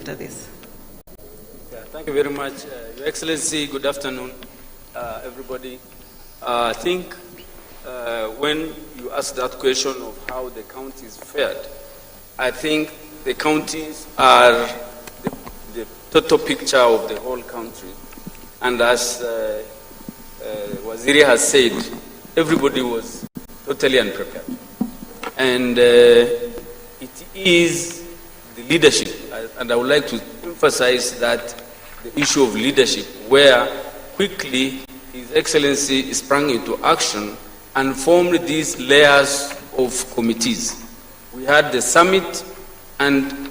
after this. Thank you very much. Your Excellency, good afternoon, everybody. I think when you asked that question of how the counties fared, I think the counties are the total picture of the whole country. And as Waziri has said, everybody was totally unprepared. And it is the leadership, and I would like to emphasize that the issue of leadership, where quickly His Excellency sprang into action and formed these layers of committees. We had the summit, and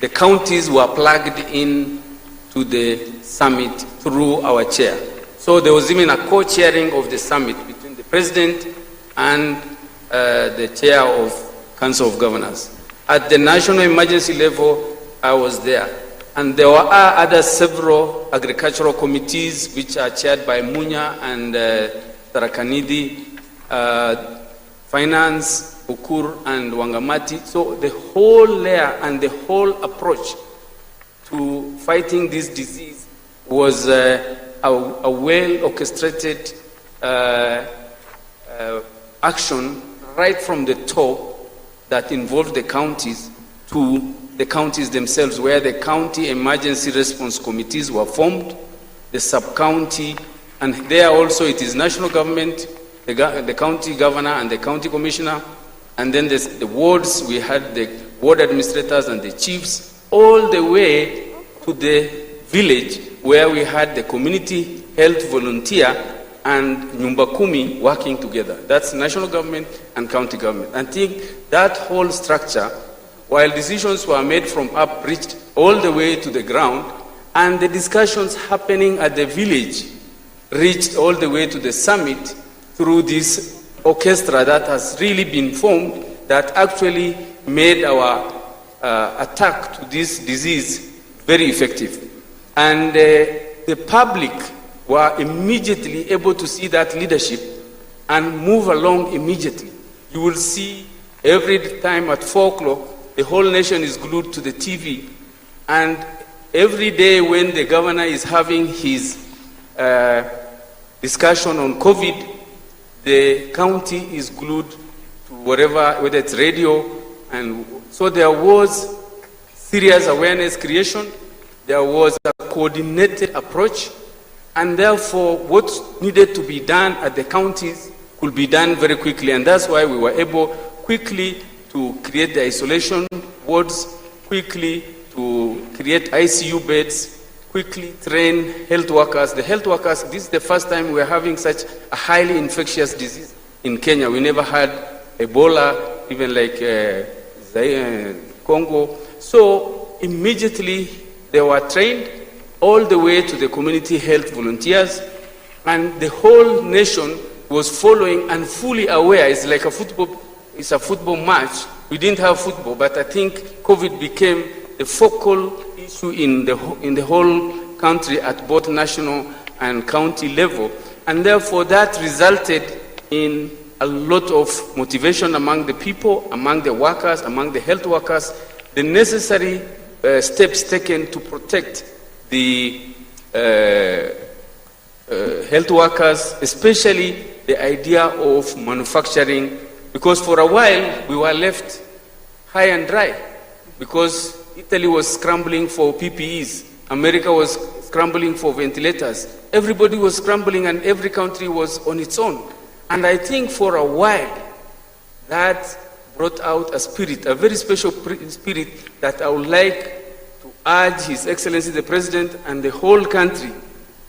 the counties were plugged in to the summit through our chair. So there was even a co-chairing of the summit between the President and the chair of Council of Governors. At the national emergency level, I was there. And there were other several agricultural committees which are chaired by Munya and Tarakanidi, Finance, Ukur, and Wangamati. So the whole layer and the whole approach to fighting this disease was a well-orchestrated action right from the top that involved the counties to the counties themselves, where the county emergency response committees were formed, the sub-county, and there also it is national government, the county governor and the county commissioner, and then the wards, we had the ward administrators and the chiefs, all the way to the village where we had the community health volunteer and Nyumba Kumi working together. That's national government and county government. I think that whole structure, while decisions were made from up, reached all the way to the ground, and the discussions happening at the village reached all the way to the summit through this orchestra that has really been formed, that actually made our attack to this disease very effective. And the public were immediately able to see that leadership and move along immediately. You will see every time at 4 o'clock, the whole nation is glued to the TV. And every day when the governor is having his discussion on COVID, the county is glued to whether it's radio. And so there was serious awareness creation. There was a coordinated approach. And therefore, what needed to be done at the counties could be done very quickly. And that's why we were able quickly to create the isolation wards, quickly to create ICU beds, quickly train health workers. The health workers, this is the first time we're having such a highly infectious disease in Kenya. We never had Ebola, even like Congo. So immediately they were trained all the way to the community health volunteers, and the whole nation was following and fully aware. It's like a football match. We didn't have football, but I think COVID became the focal issue in the whole country at both national and county level. And therefore that resulted in a lot of motivation among the people, among the workers, among the health workers, the necessary steps taken to protect the health workers, especially the idea of manufacturing, because for a while we were left high and dry, because Italy was scrambling for PPEs, America was scrambling for ventilators, everybody was scrambling and every country was on its own. And I think for a while that brought out a spirit, a very special spirit that I would like to urge His Excellency the President and the whole country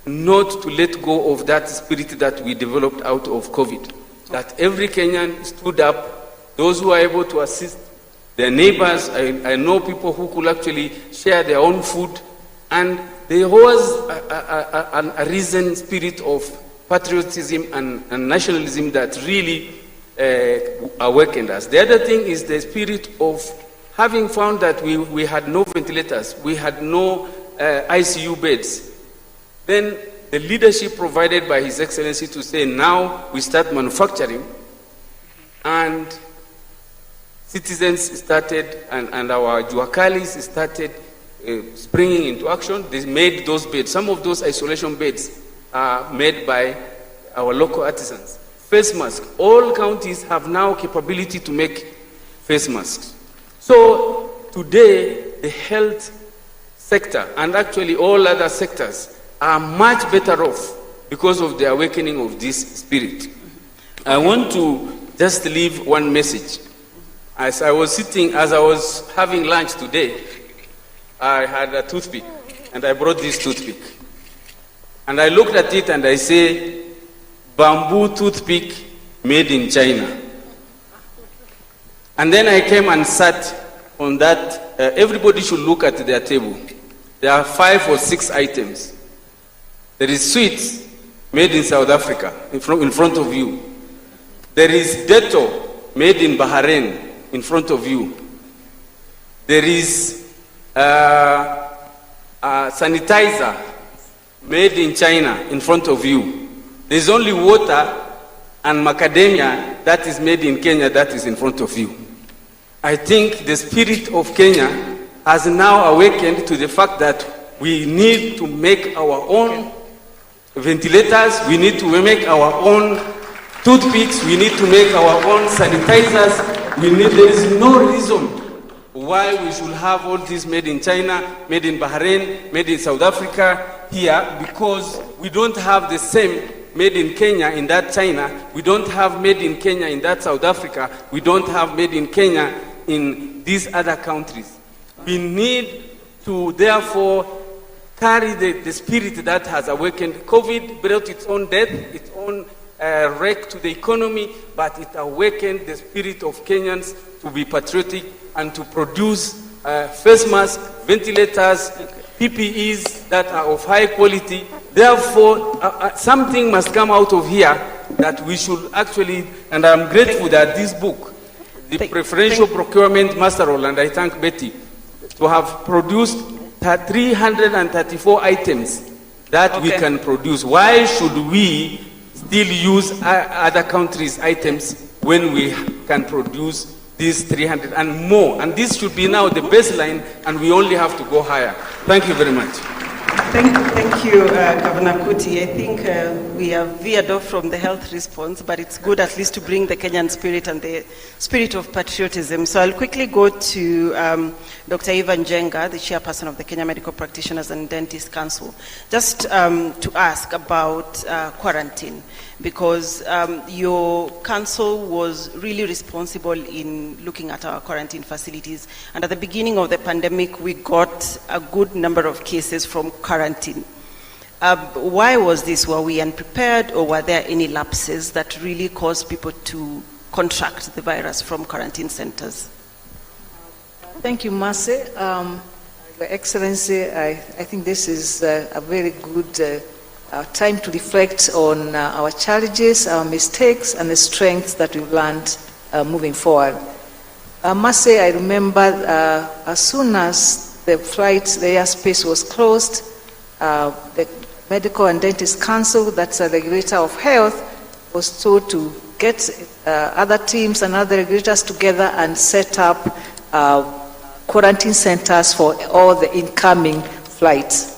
not to let go of that spirit that we developed out of COVID. That every Kenyan stood up, those who are able to assist their neighbors. I know people who could actually share their own food, and there was a reason spirit of patriotism and nationalism that really awakened us. The other thing is the spirit of having found that we had no ventilators, we had no ICU beds. Then the leadership provided by His Excellency to say, now we start manufacturing, and citizens started, and our Juakalis started springing into action. They made those beds. Some of those isolation beds are made by our local artisans. Face masks. All counties have now capability to make face masks. So today, the health sector and actually all other sectors are much better off because of the awakening of this spirit. I want to just leave one message. As I was having lunch today, I had a toothpick, and I brought this toothpick. And I looked at it and I say, bamboo toothpick made in China. And then I came and sat on that. Everybody should look at their table. There are 5 or 6 items. There is sweets made in South Africa, in front of you. There is Dettol made in Bahrain, in front of you. There is sanitizer made in China, in front of you. There is only water and macadamia that is made in Kenya, that is in front of you. I think the spirit of Kenya has now awakened to the fact that we need to make our own ventilators, we need to make our own toothpicks, we need to make our own sanitizers. There is no reason why we should have all this made in China, made in Bahrain, made in South Africa here, because we don't have the same made in Kenya in that China, we don't have made in Kenya in that South Africa, we don't have made in Kenya in these other countries. We need to therefore carry the spirit that has awakened. COVID brought its own death, its own wreck to the economy, but it awakened the spirit of Kenyans to be patriotic and to produce face masks, ventilators, PPEs that are of high quality. Therefore, something must come out of here that we should actually, and I'm grateful that this book, the Preferential Procurement Master Roll, and I thank Betty, to have produced 334 items that we can produce. Why should we still use other countries' items when we can produce these 300 and more? And this should be now the baseline, and we only have to go higher. Thank you very much. Thank you, Governor Kuti. I think we have veered off from the health response, but it's good at least to bring the Kenyan spirit and the spirit of patriotism. So I'll quickly go to Dr. Ivan Jenga, the chairperson of the Kenya Medical Practitioners and Dentists Council, just to ask about quarantine, because your council was really responsible in looking at our quarantine facilities. And at the beginning of the pandemic, we got a good number of cases from quarantine. Why was this? Were we unprepared, or were there any lapses that really caused people to contract the virus from quarantine centers? Thank you, Mercy. Your Excellency, I think this is a very good time to reflect on our challenges, our mistakes, and the strengths that we've learned moving forward. Mercy, I remember as soon as the airspace was closed, the Medical and Dentist Council, that's a regulator of health, was told to get other teams and other regulators together and set up quarantine centers for all the incoming flights.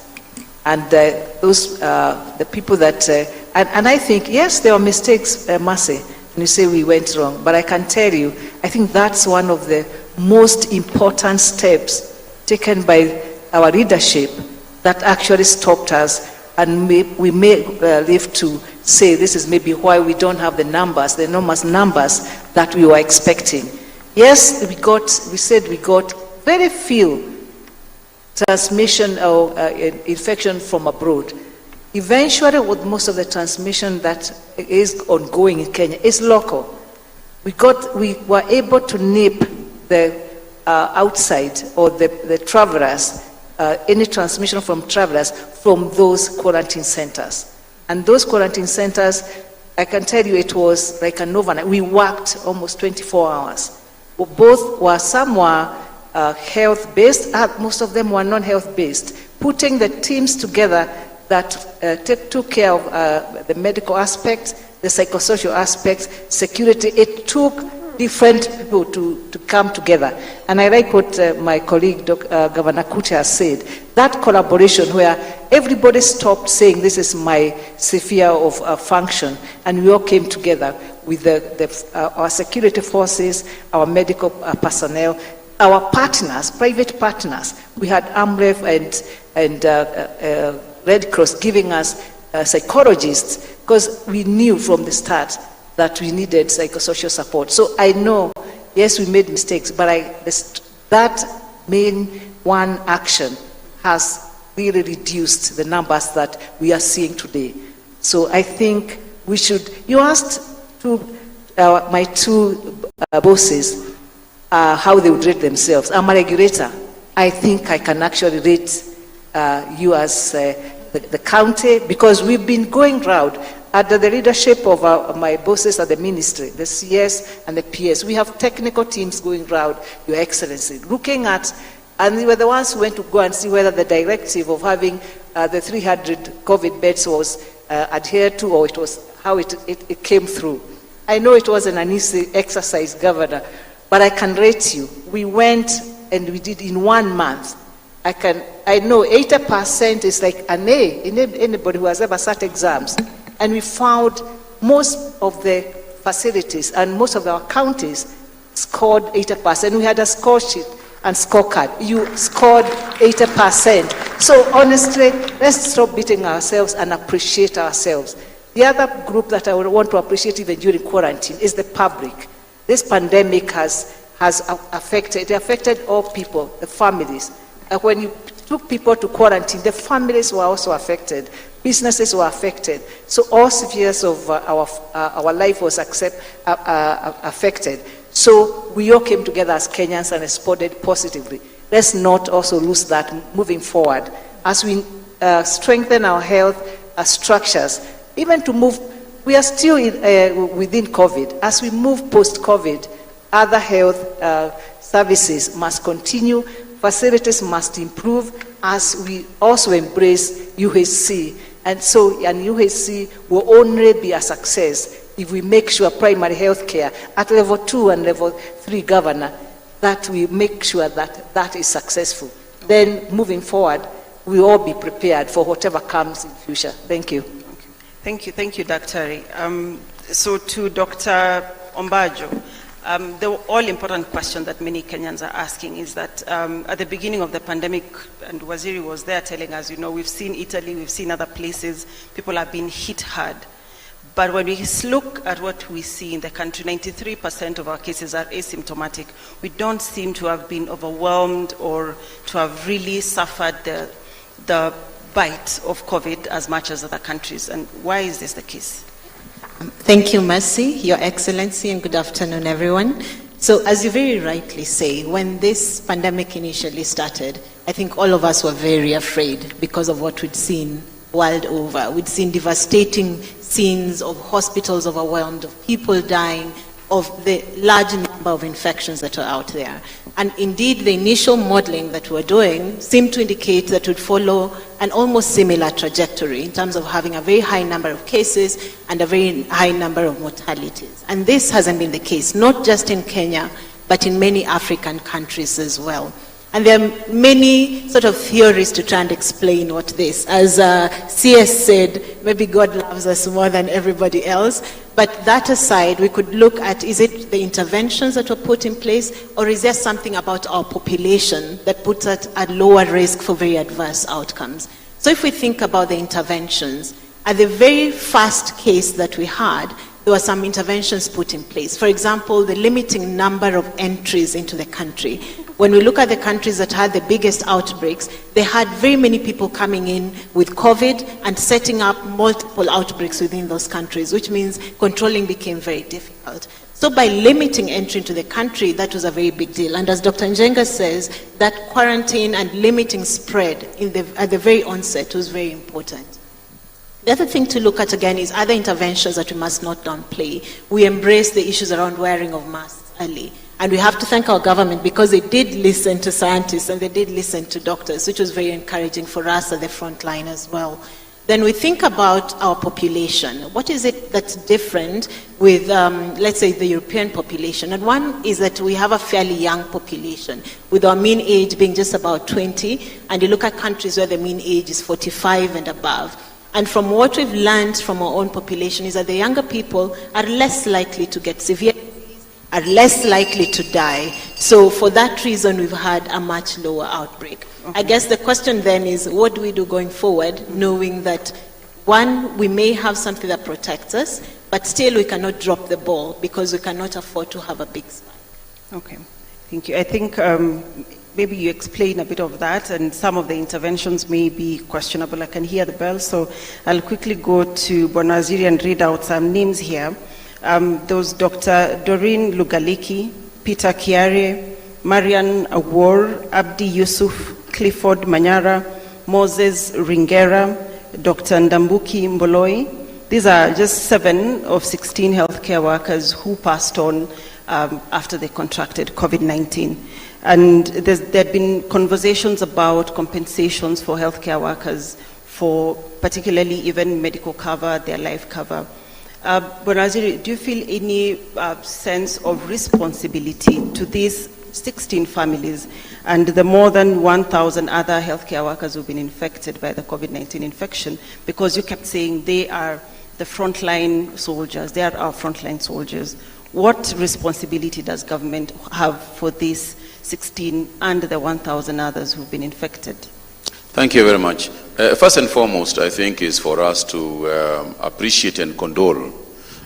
And the people that, and I think, yes, there were mistakes, Mercy, when you say we went wrong, but I can tell you, I think that's one of the most important steps taken by our leadership that actually stopped us, and we may live to say this is maybe why we don't have the numbers, the enormous numbers that we were expecting. Yes, we said we got very few transmission or infection from abroad. Eventually, with most of the transmission that is ongoing in Kenya is local. We were able to nip the outside or the travelers, any transmission from travelers from those quarantine centers. And those quarantine centers, I can tell you it was like an overnight. We worked almost 24 hours. Some were health-based, most of them were non-health-based, putting the teams together that took care of the medical aspect, the psychosocial aspects, security. It took different people to come together. And I like what my colleague, Governor Kuti, has said, that collaboration where everybody stopped saying this is my sphere of function, and we all came together with our security forces, our medical personnel, our partners, private partners. We had AMREF and Red Cross giving us psychologists, because we knew from the start that we needed psychosocial support. So I know, yes, we made mistakes, but that main one action has really reduced the numbers that we are seeing today. So I think we should, you asked my two bosses how they would rate themselves. I'm a regulator. I think I can actually rate you as the county, because we've been going round under the leadership of my bosses at the ministry, the CS and the PS. We have technical teams going round, Your Excellency, looking at, and we were the ones who went to go and see whether the directive of having the 300 COVID beds was adhered to, or it was how it came through. I know it wasn't an easy exercise, Governor, but I can rate you. We went and we did in 1 month. I know 80% is like an A in anybody who has ever sat exams. And we found most of the facilities and most of our counties scored 80%. We had a score sheet and scorecard. You scored 80%. So honestly, let's stop beating ourselves and appreciate ourselves. The other group that I would want to appreciate even during quarantine is the public. This pandemic has affected all people, the families. When you took people to quarantine, the families were also affected. Businesses were affected. So all spheres of our life was affected. So we all came together as Kenyans and responded positively. Let's not also lose that moving forward. As we strengthen our health structures, even to move, we are still within COVID. As we move post-COVID, other health services must continue. Facilities must improve as we also embrace UHC. And UHC will only be a success if we make sure primary health care at level 2 and level 3, Governor, that we make sure that is successful. Then moving forward, we'll all be prepared for whatever comes in future. Thank you. Thank you, Dr. So to Dr. Ombajo, the all-important question that many Kenyans are asking is that at the beginning of the pandemic, and Waziri was there telling us, we've seen Italy, we've seen other places, people have been hit hard. But when we look at what we see in the country, 93% of our cases are asymptomatic. We don't seem to have been overwhelmed or to have really suffered the bite of COVID as much as other countries. And why is this the case? Thank you, Mercy, Your Excellency, and good afternoon, everyone. So, as you very rightly say, when this pandemic initially started, I think all of us were very afraid because of what we'd seen world over. We'd seen devastating scenes of hospitals overwhelmed, of people dying, of the large number of infections that are out there. And indeed, the initial modeling that we're doing seemed to indicate that we'd follow an almost similar trajectory in terms of having a very high number of cases and a very high number of mortalities. And this hasn't been the case, not just in Kenya, but in many African countries as well. And there are many sort of theories to try and explain what this. As CS said, maybe God loves us more than everybody else. But that aside, we could look at, is it the interventions that were put in place, or is there something about our population that puts us at lower risk for very adverse outcomes? So if we think about the interventions, at the very first case that we had, there were some interventions put in place. For example, the limiting number of entries into the country. When we look at the countries that had the biggest outbreaks, they had very many people coming in with COVID and setting up multiple outbreaks within those countries, which means controlling became very difficult. So by limiting entry into the country, that was a very big deal. And as Dr. Njenga says, that quarantine and limiting spread at the very onset was very important. The other thing to look at again is other interventions that we must not downplay. We embrace the issues around wearing of masks early. And we have to thank our government because they did listen to scientists and they did listen to doctors, which was very encouraging for us at the front line as well. then we think about our population. What is it that's different with, let's say, the European population? And one is that we have a fairly young population, with our mean age being just about 20, and you look at countries where the mean age is 45 and above. And from what we've learned from our own population is that the younger people are less likely to get severe disease, are less likely to die. So for that reason, we've had a much lower outbreak. I guess the question then is, what do we do going forward, knowing that, one, we may have something that protects us, but still we cannot drop the ball because we cannot afford to have a big spike. Okay, thank you. I think maybe you explain a bit of that, and some of the interventions may be questionable. I can hear the bell, so I'll quickly go to Bonaziri and read out some names here. Those Dr. Doreen Lugaliki, Peter Kiare, Marian Awor, Abdi Yusuf, Clifford Manyara, Moses Ringera, Dr. Ndambuki Mboloi. These are just 7 of 16 healthcare workers who passed on after they contracted COVID-19. And there have been conversations about compensations for healthcare workers for particularly even medical cover, their life cover. Bonaziri, do you feel any sense of responsibility to these 16 families and the more than 1,000 other healthcare workers who've been infected by the COVID-19 infection? Because you kept saying they are the frontline soldiers, they are our frontline soldiers. What responsibility does government have for these 16 and the 1,000 others who've been infected? Thank you very much. First and foremost, I think is for us to appreciate and condole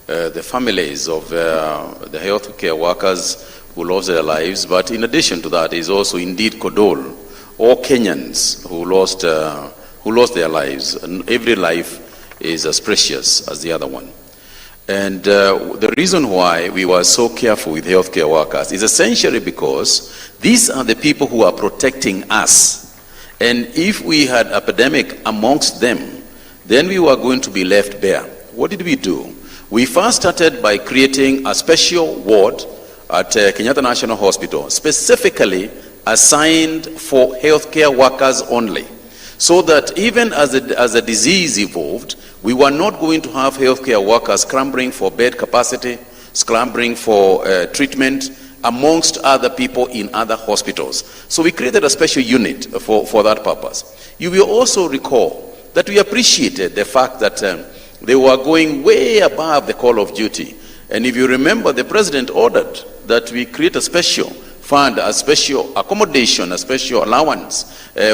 the families of the healthcare workers who lost their lives, but in addition to that is also indeed condole all Kenyans who lost their lives. And every life is as precious as the other one. And the reason why we were so careful with healthcare workers is essentially because these are the people who are protecting us. And if we had an epidemic amongst them, then we were going to be left bare. What did we do? We first started by creating a special ward at Kenyatta National Hospital, specifically assigned for healthcare workers only, so that even as the disease evolved, we were not going to have healthcare workers scrambling for bed capacity, scrambling for treatment amongst other people in other hospitals. So we created a special unit for that purpose. You will also recall that we appreciated the fact that they were going way above the call of duty. And if you remember, the president ordered that we create a special fund, a special accommodation, a special allowance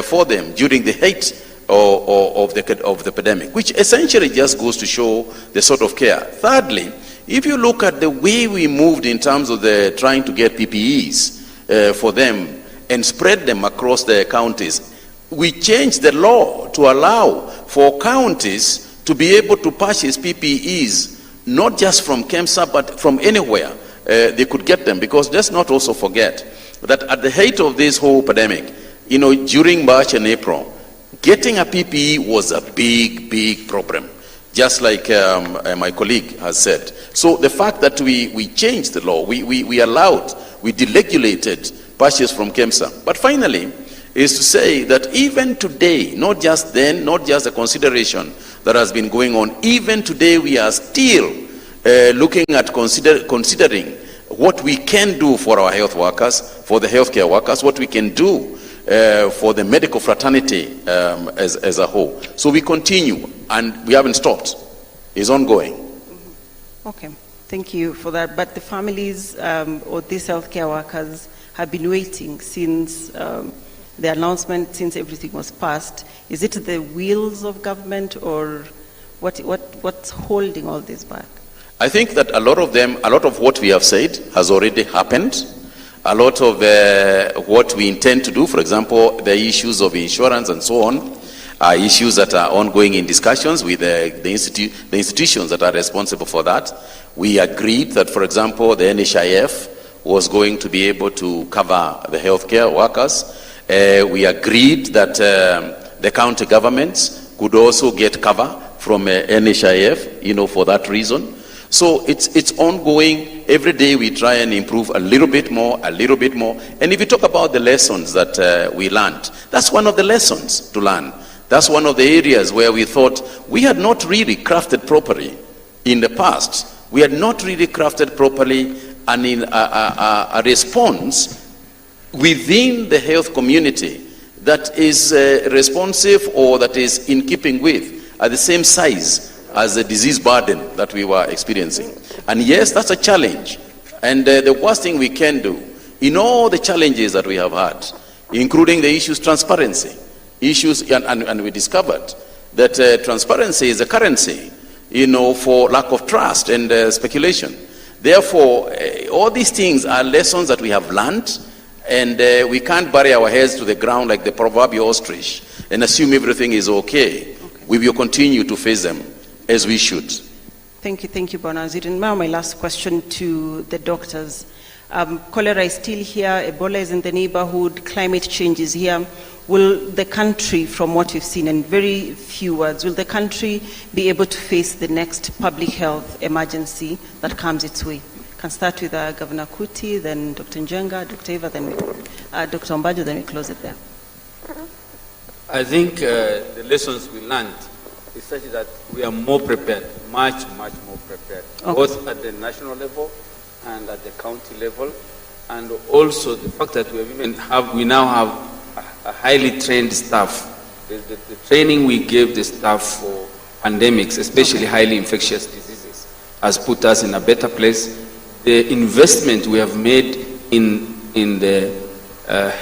for them during the height of the epidemic, which essentially just goes to show the sort of care. Thirdly, if you look at the way we moved in terms of trying to get PPEs for them and spread them across the counties, we changed the law to allow for counties to be able to purchase PPEs not just from KEMSA but from anywhere they could get them. Because let's not also forget that at the height of this whole pandemic, during March and April, getting a PPE was a big problem, just like my colleague has said. So the fact that we changed the law, we deregulated purchase from KEMSA. But finally, is to say that even today, not just then, not just the consideration that has been going on, even today we are still looking at considering what we can do for our health workers, for the healthcare workers, what we can do for the medical fraternity as a whole. So we continue, and we haven't stopped. It's ongoing. Okay, thank you for that. But the families or these healthcare workers have been waiting since the announcement, since everything was passed. Is it the wheels of government, or what's holding all this back? I think that a lot of what we have said has already happened. A lot of what we intend to do, for example, the issues of insurance and so on, are issues that are ongoing in discussions with the institutions that are responsible for that. We agreed that, for example, the NHIF was going to be able to cover the healthcare workers. We agreed that the county governments could also get cover from NHIF, for that reason. So it's ongoing. Every day we try and improve a little bit more. And if you talk about the lessons that we learned, that's one of the lessons to learn, That's one of the areas where we thought we had not really crafted properly in the past. We had not really crafted properly and in a response within the health community that is responsive or that is in keeping with, at the same size as the disease burden that we were experiencing. And yes, that's a challenge. And the worst thing we can do, in all the challenges that we have had, including the issues transparency, and we discovered that transparency is a currency, for lack of trust and speculation. Therefore, all these things are lessons that we have learned, and we can't bury our heads to the ground like the proverbial ostrich and assume everything is okay. We will continue to face them as we should. Thank you, Bwana Waziri. And now my last question to the doctors. Cholera is still here, Ebola is in the neighborhood, climate change is here. Will the country, from what you've seen in very few words, will the country be able to face the next public health emergency that comes its way? Can start with Governor Kuti, then Dr. Njenga, Dr. Eva, then Dr. Ombajo, then we close it there. I think the lessons we learned is such that we are more prepared, much more prepared, both at the national level and at the county level, and also the fact that we now have a highly trained staff. The training we gave the staff for pandemics, especially highly infectious diseases, has put us in a better place. The investment we have made in the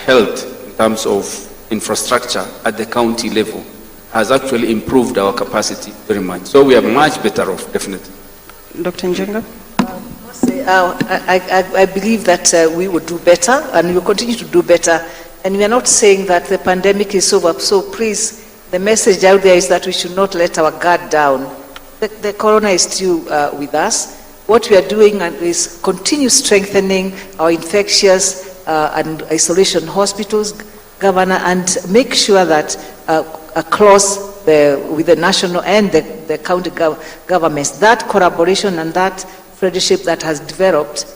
health in terms of infrastructure at the county level has actually improved our capacity very much. So we are much better off, definitely. Dr. Njenga? I believe that we will do better and we will continue to do better. And we are not saying that the pandemic is over. So please, the message out there is that we should not let our guard down. The corona is still with us. What we are doing is continue strengthening our infectious and isolation hospitals, Governor, and make sure that across with the national and the county governments, that collaboration and that friendship that has developed,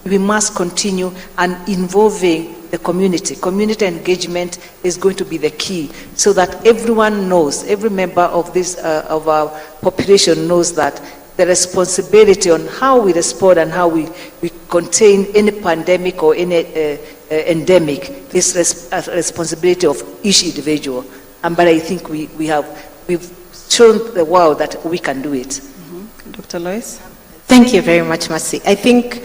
we must continue, and involving the community. Community engagement is going to be the key, so that everyone knows, every member of this of our population knows that the responsibility on how we respond and how we contain any pandemic or any endemic is a responsibility of each individual. But I think we've shown the world that we can do it. Mm-hmm. Dr. Lois? Thank you very much, Mercy. I think,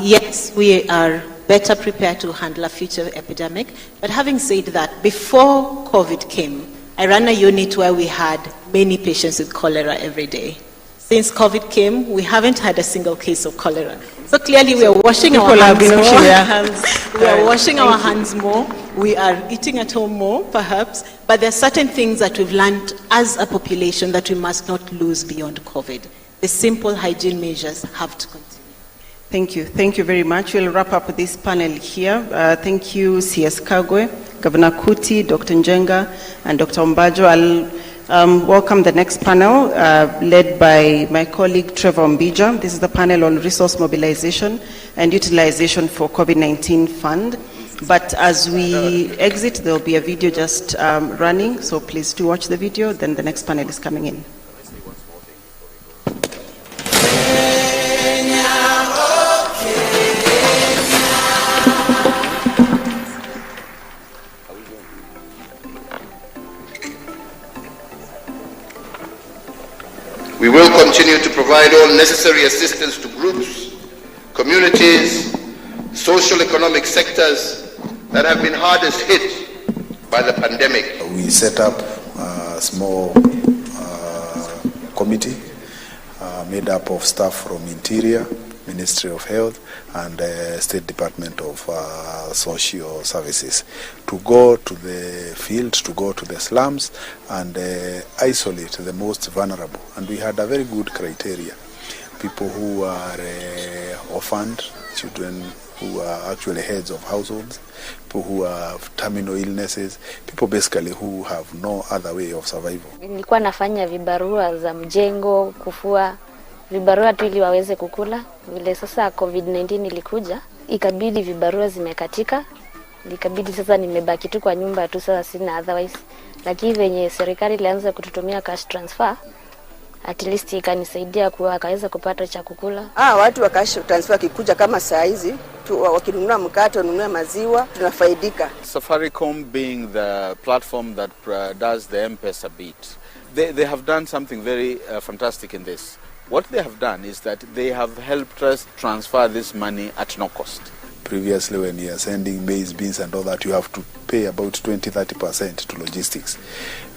yes, we are better prepared to handle a future epidemic. But having said that, before COVID came, I ran a unit where we had many patients with cholera every day. Since COVID came, we haven't had a single case of cholera. So clearly we are washing our hands more. We are washing our hands more. We are eating at home more, perhaps. But there are certain things that we've learned as a population that we must not lose beyond COVID. The simple hygiene measures have to continue. Thank you. Thank you very much. We'll wrap up this panel here. Thank you, CS Kagwe, Governor Kuti, Dr. Njenga, and Dr. Ombajo. I'll welcome the next panel, led by my colleague Trevor Mbija. This is the panel on resource mobilization and utilization for COVID-19 fund. But as we exit, there will be a video just running, so please do watch the video, then the next panel is coming in. We will continue to provide all necessary assistance to groups, communities, social economic sectors that have been hardest hit by the pandemic. We set up a small committee made up of staff from Interior, Ministry of Health, and State Department of Social Services to go to the field, to go to the slums and isolate the most vulnerable. And we had a very good criteria. People who are orphaned, children who are actually heads of households, people who have terminal illnesses, people basically who have no other way of survival. Nilikuwa nafanya vibarua za mjengo, kufua vibarua tu ili waweze kukula. Vile sasa COVID-19 ilikuja, ikabidi vibarua zimekatika. Ikabidi sasa nimebaki tu kwa nyumba tu, sasa sina otherwise. lakini venye serikali ilianza kututumia cash transfer, at least ikanisaidia kuwa akaweza kupata cha kukula. Watu wa cash transfer kikuja kama saa hizi wakinunua mkate, wanunua maziwa, tunafaidika. Safaricom being the platform that does the M-Pesa bit, they have done something very fantastic in this. What they have done is that they have helped us transfer this money at no cost. Previously, when you are sending maize, beans and all that, you have to pay about 20-30% to logistics.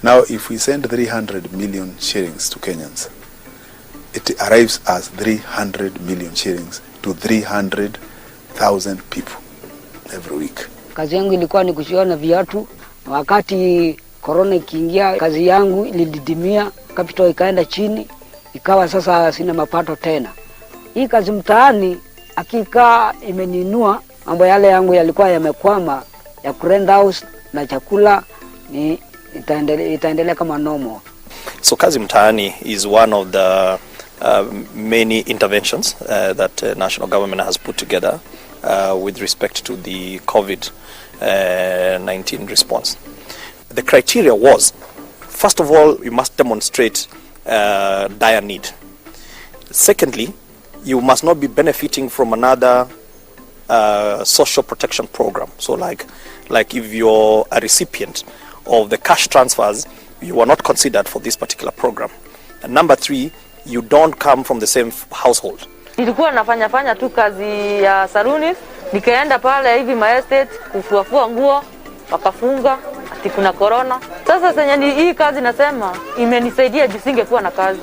Now, if we send 300 million shillings to Kenyans, it arrives as 300 million shillings to 300,000 people every week. Kazi yangu ilikuwa ni kushona viatu. Wakati corona ikiingia, kazi yangu ilididimia, capital ikaenda chini, ikawa sasa sina mapato tena. Hii kazi mtaani hakika imeninua, mambo yale yangu yalikuwa yamekwama ya rent house na chakula ni itaendelea kama normal. So kazi mtaani is one of the many interventions that national government has put together with respect to the COVID-19 response. The criteria was, first of all, you must demonstrate dire need. Secondly, you must not be benefiting from another social protection program. So like if you're a recipient of the cash transfers, you are not considered for this particular program. And number 3, you don't come from the same household. Nilikuwa nafanya tu kazi ya saluni, nikaenda pale hivi my estate kufua nguo, wakafunga ati kuna corona. Sasa senye hii kazi nasema imenisaidia jisingekuwa na kazi.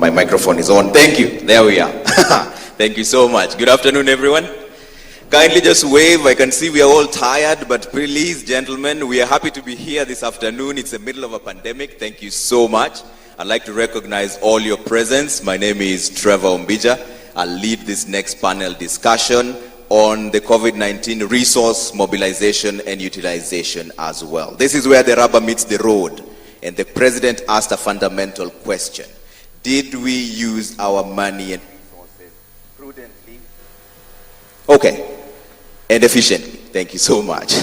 My microphone is on. Thank you. There we are. Thank you so much. Good afternoon, everyone. Kindly just wave. I can see we are all tired, but please, gentlemen, we are happy to be here this afternoon. It's the middle of a pandemic. Thank you so much. I'd like to recognize all your presence. My name is Trevor Umbija. I'll lead this next panel discussion on the COVID-19 resource mobilization and utilization as well. This is where the rubber meets the road. And the president asked a fundamental question. Did we use our money and resources prudently? Okay. And efficiently. Thank you so much.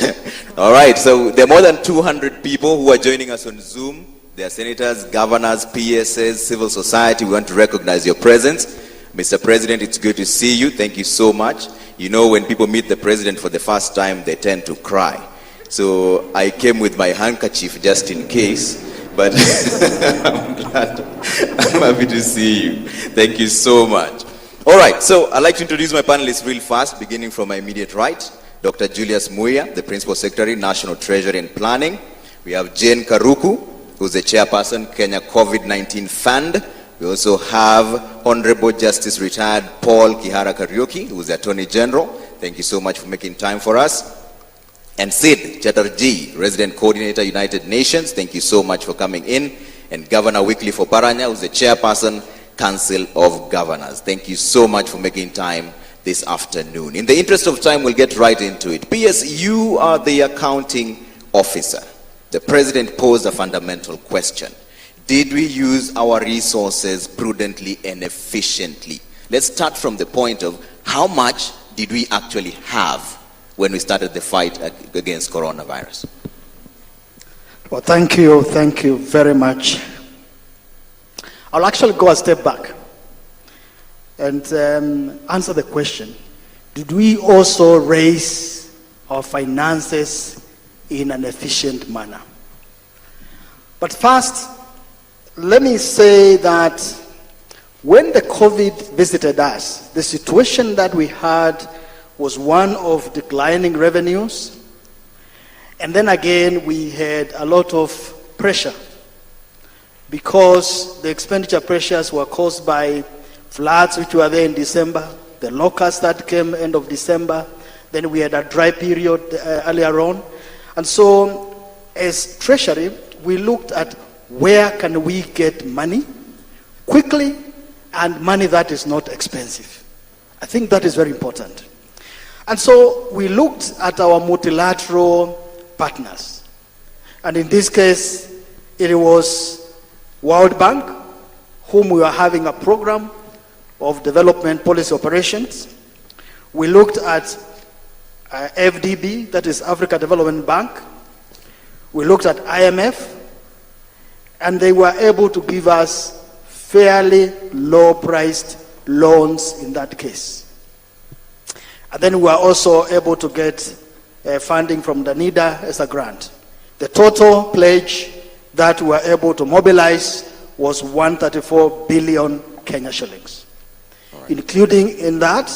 All right. So there are more than 200 people who are joining us on Zoom. They are senators, governors, PSs, civil society. We want to recognize your presence. Mr. President, it's good to see you. Thank you so much. You know, when people meet the president for the first time, they tend to cry. So I came with my handkerchief just in case. But I'm glad. I'm happy to see you. Thank you so much. All right, so I'd like to introduce my panelists real fast, beginning from my immediate right. Dr. Julius Muya, the Principal Secretary, National Treasury and Planning. We have Jane Karuku, who's the Chairperson, Kenya COVID-19 Fund. We also have Honorable Justice Retired Paul Kihara Kariuki, who's the Attorney General. Thank you so much for making time for us. And Sid Chatterjee, Resident Coordinator, United Nations. Thank you so much for coming in. And Governor Wycliffe Oparanya, who's the Chairperson, Council of Governors. Thank you so much for making time this afternoon. In the interest of time, we'll get right into it. PS, you are the accounting officer. The president posed a fundamental question. Did we use our resources prudently and efficiently? Let's start from the point of how much did we actually have when we started the fight against coronavirus? Well, thank you very much. I'll actually go a step back and answer the question. Did we also raise our finances in an efficient manner? But first, let me say that when the COVID visited us, the situation that we had was one of declining revenues, and then again we had a lot of pressure because the expenditure pressures were caused by floods which were there in December, the locusts that came end of December, then we had a dry period earlier on. And so as Treasury, we looked at where can we get money quickly and money that is not expensive. I think that is very important. And so we looked at our multilateral partners. And in this case, it was World Bank, whom we were having a program of development policy operations. We looked at FDB, that is Africa Development Bank. We looked at IMF, and they were able to give us fairly low-priced loans in that case. And then we were also able to get funding from Danida as a grant. The total pledge that we were able to mobilize was 134 billion Kenya shillings. Right. Including in that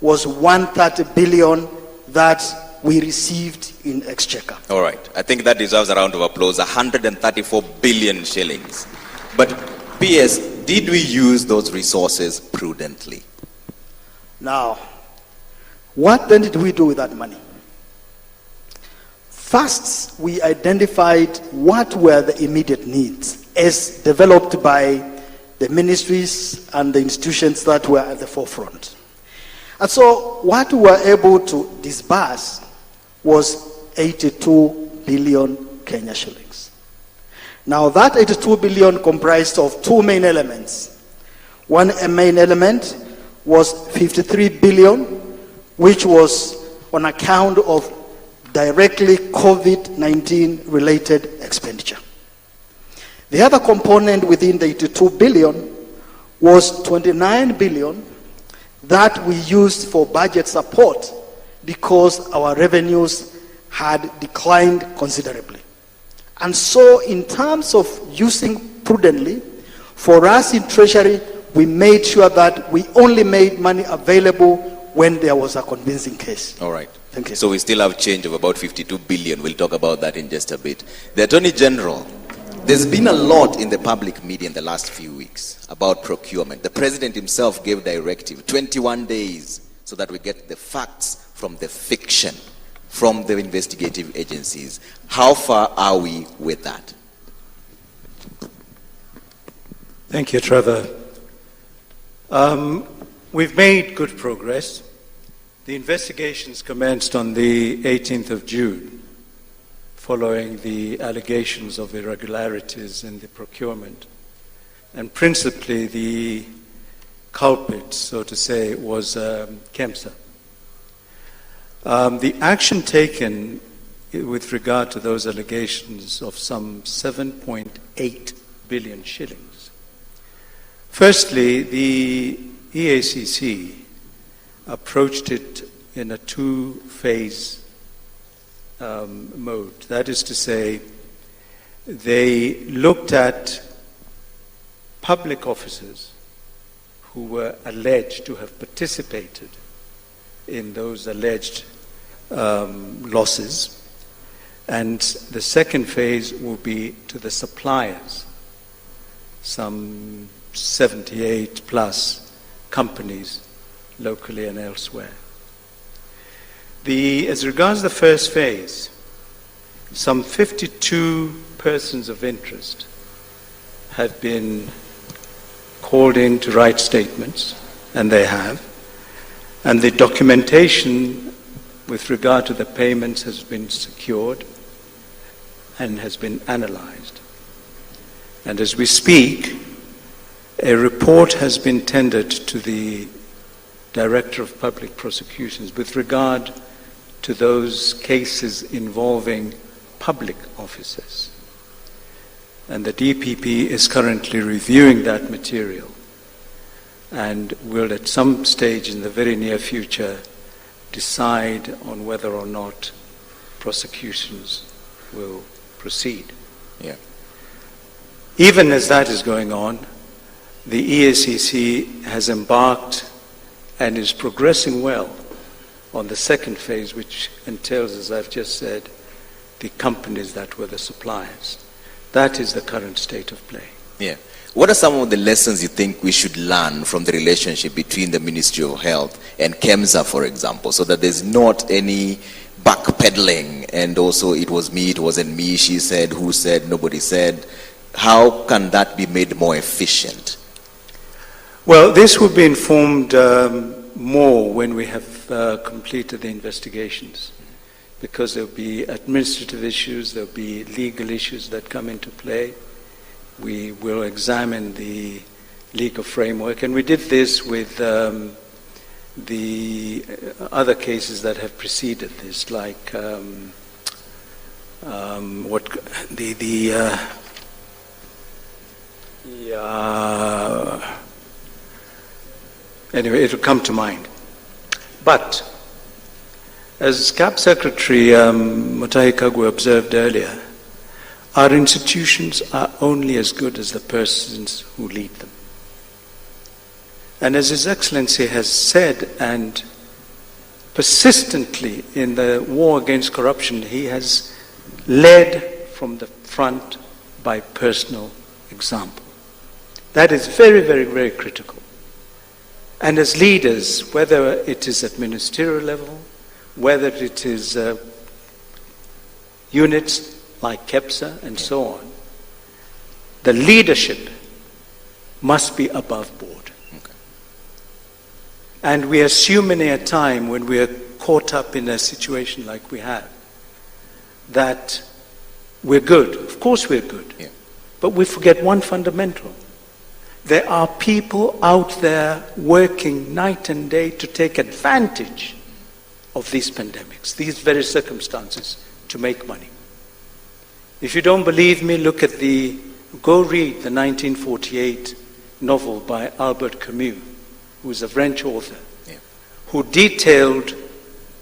was 130 billion that we received in exchequer. All right. I think that deserves a round of applause. 134 billion shillings. But PS, did we use those resources prudently? Now, what then did we do with that money? First, we identified what were the immediate needs as developed by the ministries and the institutions that were at the forefront. And so what we were able to disburse was 82 billion Kenya shillings. Now that 82 billion comprised of two main elements. One main element was 53 billion, which was on account of directly COVID-19 related expenditure. The other component within the 82 billion was 29 billion that we used for budget support because our revenues had declined considerably. And so in terms of using prudently, for us in Treasury, we made sure that we only made money available when there was a convincing case. All right. Thank you. So we still have change of about 52 billion. We'll talk about that in just a bit. The Attorney General, there's been a lot in the public media in the last few weeks about procurement. The President himself gave directive, 21 days, so that we get the facts from the fiction, from the investigative agencies. How far are we with that? Thank you, Trevor. We've made good progress. The investigations commenced on the 18th of June, following the allegations of irregularities in the procurement. And principally the culprit, so to say, was KEMSA. The action taken with regard to those allegations of some 7.8 billion shillings. Firstly, the EACC approached it in a two-phase mode. That is to say, they looked at public officers who were alleged to have participated in those alleged losses. And the second phase will be to the suppliers, some 78 plus companies locally and elsewhere. As regards the first phase, some 52 persons of interest have been called in to write statements, and they have. And the documentation with regard to the payments has been secured and has been analyzed. And as we speak, a report has been tendered to the Director of Public Prosecutions with regard to those cases involving public officers. And the DPP is currently reviewing that material and will at some stage in the very near future decide on whether or not prosecutions will proceed. Yeah. Even as that is going on, the EACC has embarked and is progressing well on the second phase, which entails, as I've just said, the companies that were the suppliers. That is the current state of play. Yeah. What are some of the lessons you think we should learn from the relationship between the Ministry of Health and KEMSA, for example, so that there's not any backpedaling and also it was me, it wasn't me, she said, who said, nobody said. How can that be made more efficient? Well, this will be informed more when we have completed the investigations. because there'll be administrative issues, there'll be legal issues that come into play. We will examine the legal framework, and we did this with the other cases that have preceded this, like anyway, it'll come to mind. But as CAP Secretary Mutahi Kagwe observed earlier, our institutions are only as good as the persons who lead them. And as His Excellency has said, and persistently in the war against corruption, he has led from the front by personal example. That is very, very, very critical. And as leaders, whether it is at ministerial level, whether it is units like KEPSA and so on, the leadership must be above board. And we assume in a time when we are caught up in a situation like we have, that we're good. Of course we're good. Yeah. But we forget one fundamental. There are people out there working night and day to take advantage of these pandemics, these very circumstances, to make money. If you don't believe me, go read the 1948 novel by Albert Camus, who is a French author, who detailed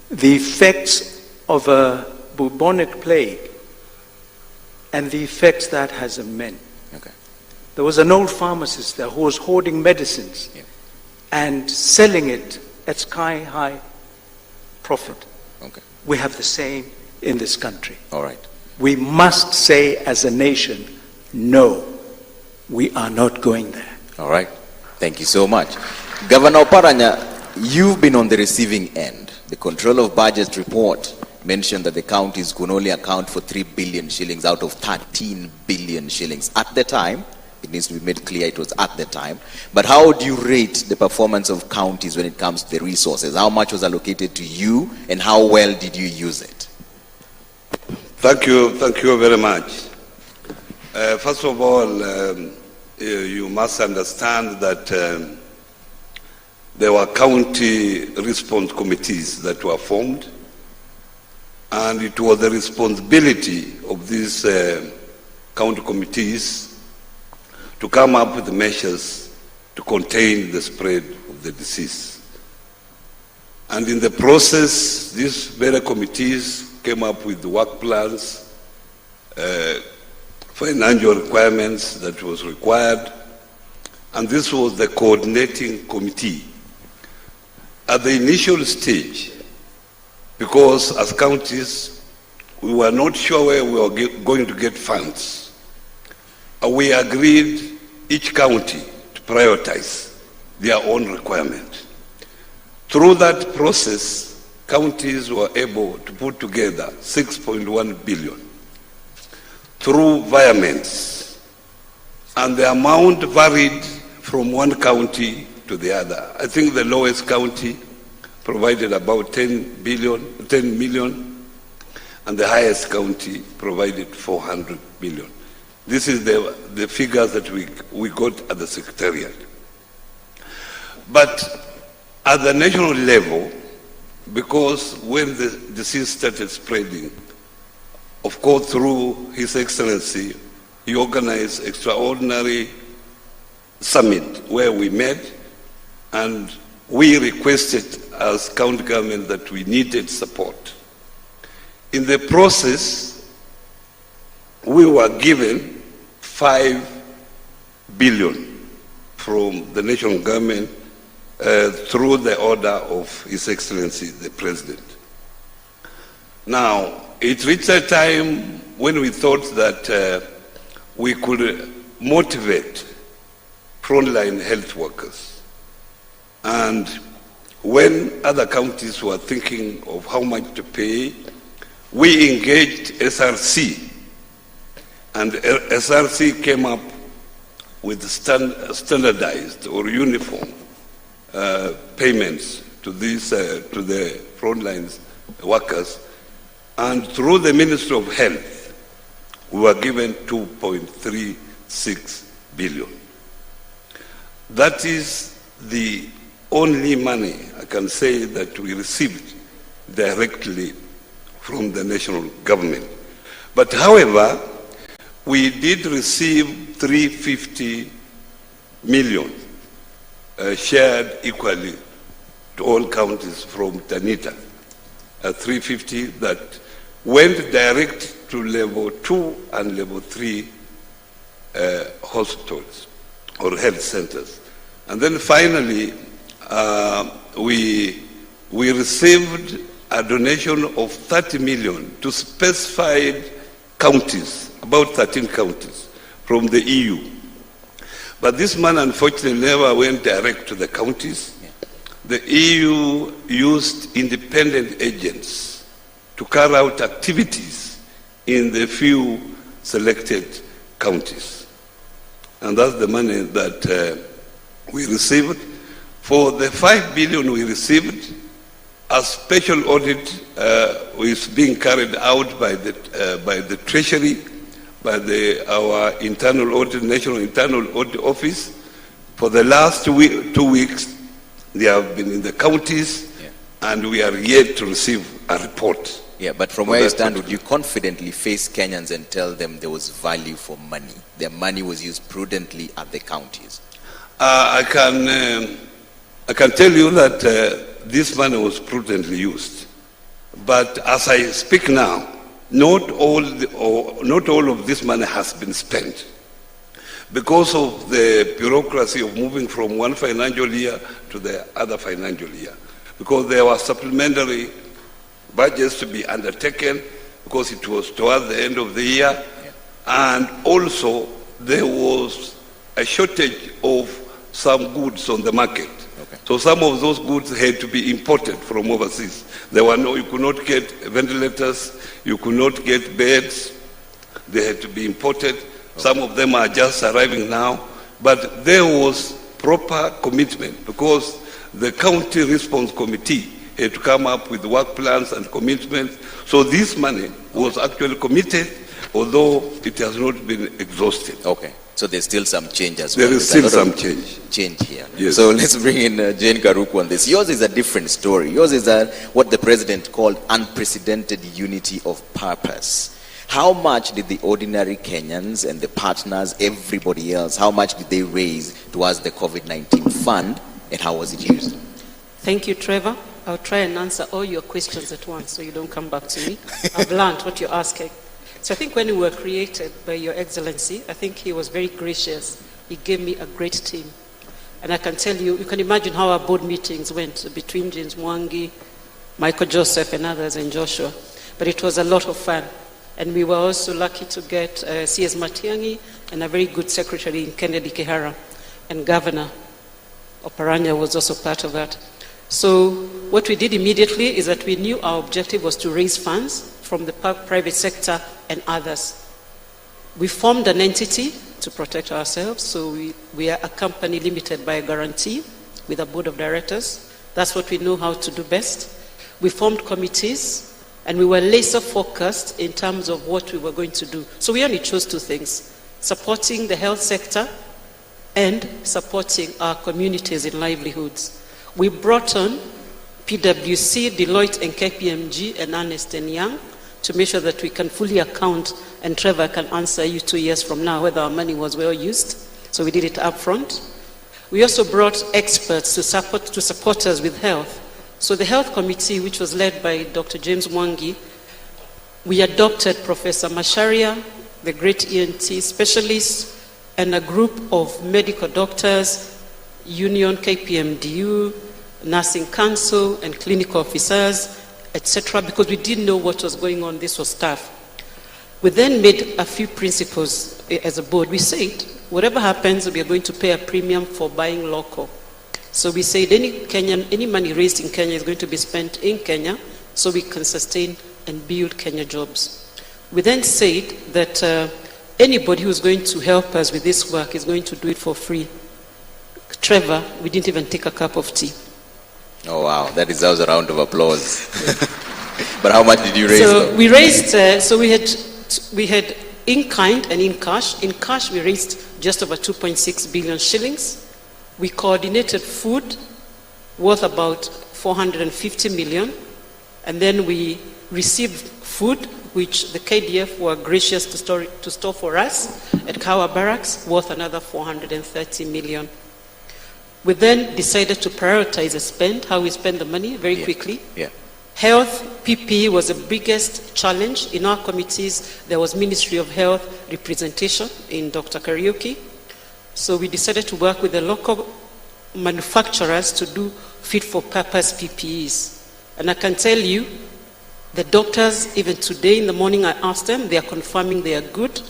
the effects of a bubonic plague and the effects that has on men. Okay. There was an old pharmacist there who was hoarding medicines and selling it at sky-high profit. Okay. We have the same in this country. All right. We must say as a nation, no, we are not going there. All right. Thank you so much. Governor Oparanya, you've been on the receiving end. The Control of Budget report mentioned that the counties could only account for 3 billion shillings out of 13 billion shillings. At the time, it needs to be made clear it was at the time. But how do you rate the performance of counties when it comes to the resources? How much was allocated to you and how well did you use it? Thank you very much. First of all, you must understand that there were county response committees that were formed, and it was the responsibility of these county committees to come up with measures to contain the spread of the disease. And in the process, these very committees came up with work plans, financial requirements that was required, and this was the coordinating committee. At the initial stage, because as counties, we were not sure where we were going to get funds, we agreed each county to prioritize their own requirement. Through that process, counties were able to put together 6.1 billion through virements, and the amount varied from one county to the other. I think the lowest county provided about 10 million, and the highest county provided 400 million. This is the figures that we got at the Secretariat. But at the national level, because when the disease started spreading, of course, through His Excellency, he organized extraordinary summit where we met, and we requested as county government that we needed support. In the process, we were given 5 billion from the national government through the order of His Excellency, the President. Now, it reached a time when we thought that we could motivate frontline health workers. And when other counties were thinking of how much to pay, we engaged SRC. And SRC came up with standardized or uniform payments to these to the frontline workers. And through the Ministry of Health, we were given 2.36 billion. That is the only money I can say that we received directly from the national government. But however, we did receive 350 million shared equally to all counties from Tanita. 350 that went direct to level 2 and level 3 hospitals or health centers. And then finally, we received a donation of 30 million to specified counties, about 13 counties from the EU. But this money unfortunately never went direct to the counties. The EU used independent agents to carry out activities in the few selected counties. And that's the money that we received. For the 5 billion we received, a special audit is being carried out by the Treasury, by our internal audit, National Internal Audit Office. For the last 2 weeks, they have been in the counties, and we are yet to receive a report. Yeah, but from where you stand, would you confidently face Kenyans and tell them there was value for money? Their money was used prudently at the counties. I can tell you that this money was prudently used. But as I speak now, not all of this money has been spent because of the bureaucracy of moving from one financial year to the other financial year. Because there were supplementary budgets to be undertaken because it was towards the end of the year, and also there was a shortage of some goods on the market. So some of those goods had to be imported from overseas. You could not get ventilators, you could not get beds, they had to be imported. Some of them are just arriving now, but there was proper commitment because the county response committee had to come up with work plans and commitments. So this money was actually committed, although it has not been exhausted. Okay. So there's still some change as well. There is still some change. Change here. Yes. So let's bring in Jane Karuku on this. Yours is a different story. Yours is what the president called unprecedented unity of purpose. How much did the ordinary Kenyans and the partners, everybody else, how much did they raise towards the COVID-19 fund, and how was it used? Thank you, Trevor. I'll try and answer all your questions at once so you don't come back to me. I've learned what you're asking. So I think when we were created by Your Excellency, I think he was very gracious. He gave me a great team. And I can tell you, you can imagine how our board meetings went between James Mwangi, Michael Joseph, and others, and Joshua. But it was a lot of fun. And we were also lucky to get C.S. Matiang'i and a very good secretary in Kennedy Kihara. And Governor Oparanya was also part of that. So what we did immediately is that we knew our objective was to raise funds from the private sector and others. We formed an entity to protect ourselves. So we are a company limited by a guarantee with a board of directors. That's what we know how to do best. We formed committees, and we were laser focused in terms of what we were going to do. So we only chose 2 things: supporting the health sector and supporting our communities in livelihoods. We brought on PwC, Deloitte, and KPMG, and Ernst & Young to make sure that we can fully account, and Trevor can answer you 2 years from now whether our money was well used. So we did it up front. We also brought experts to support us with health. So the health committee, which was led by Dr. James Mwangi, we adopted Professor Masharia, the great ENT specialist, and a group of medical doctors, Union, KPMDU, Nursing Council, and clinical officers, etc., because we didn't know what was going on. This was tough. We then made a few principles as a board. We said, whatever happens, we are going to pay a premium for buying local. So we said any money raised in Kenya is going to be spent in Kenya so we can sustain and build Kenya jobs. We then said that anybody who's going to help us with this work is going to do it for free. Trevor, we didn't even take a cup of tea. Oh wow, that deserves a round of applause. But how much did you raise? So we raised, we had in kind and in cash. In cash, we raised just over 2.6 billion shillings. We coordinated food worth about 450 million. And then we received food, which the KDF were gracious to store for us at Kawa Barracks, worth another 430 million. We then decided to prioritize the spend, how we spend the money very quickly. Yeah. Health, PPE was the biggest challenge. In our committees, there was Ministry of Health representation in Dr. Kariuki. So we decided to work with the local manufacturers to do fit-for-purpose PPEs. And I can tell you, the doctors, even today in the morning, I asked them, they are confirming they are good.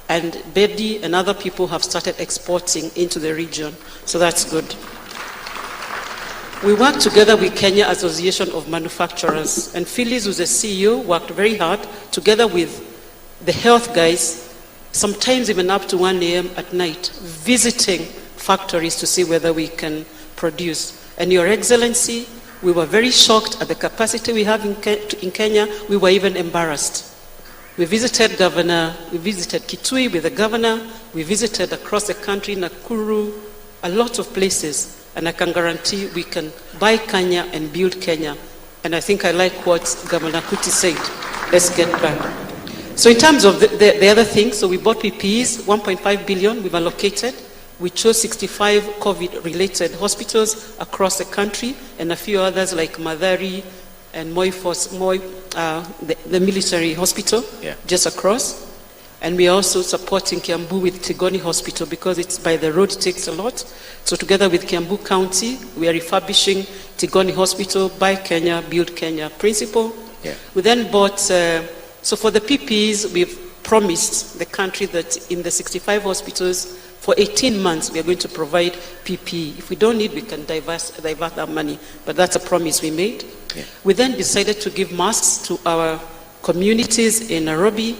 And Betty and other people have started exporting into the region. So that's good. We worked together with Kenya Association of Manufacturers. And Phyllis, who's the CEO, worked very hard together with the health guys, sometimes even up to 1 a.m. at night, visiting factories to see whether we can produce. And Your Excellency, we were very shocked at the capacity we have in Kenya. We were even embarrassed. We visited Kitui with the governor. We visited across the country, Nakuru, a lot of places. And I can guarantee we can buy Kenya and build Kenya. And I think I like what Governor Kuti said. Let's get back. So in terms of the other things, so we bought PPEs, 1.5 billion we've allocated. We chose 65 COVID-related hospitals across the country and a few others like Madari and the military hospital just across. And we are also supporting Kiambu with Tigoni Hospital because it's by the road, it takes a lot. So together with Kiambu County, we are refurbishing Tigoni Hospital, Buy Kenya, Build Kenya principle. Yeah. We then bought, so for the PPEs, we've promised the country that in the 65 hospitals, for 18 months, we are going to provide PPE. If we don't need, we can divert that money. But that's a promise we made. Yeah. We then decided to give masks to our communities in Nairobi.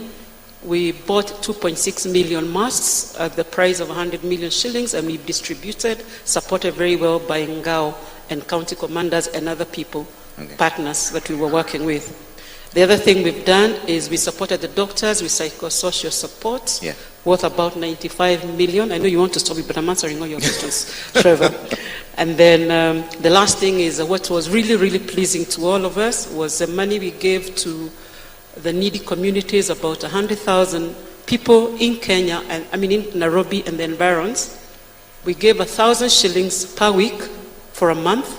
We bought 2.6 million masks at the price of 100 million shillings, and we've distributed, supported very well by Ngao and county commanders and other people, partners that we were working with. The other thing we've done is we supported the doctors with psychosocial support, worth about 95 million. I know you want to stop me, but I'm answering all your questions, Trevor. And then the last thing is what was really, really pleasing to all of us was the money we gave to the needy communities, about 100,000 people in Kenya, in Nairobi and the environs. We gave 1,000 shillings per week for a month,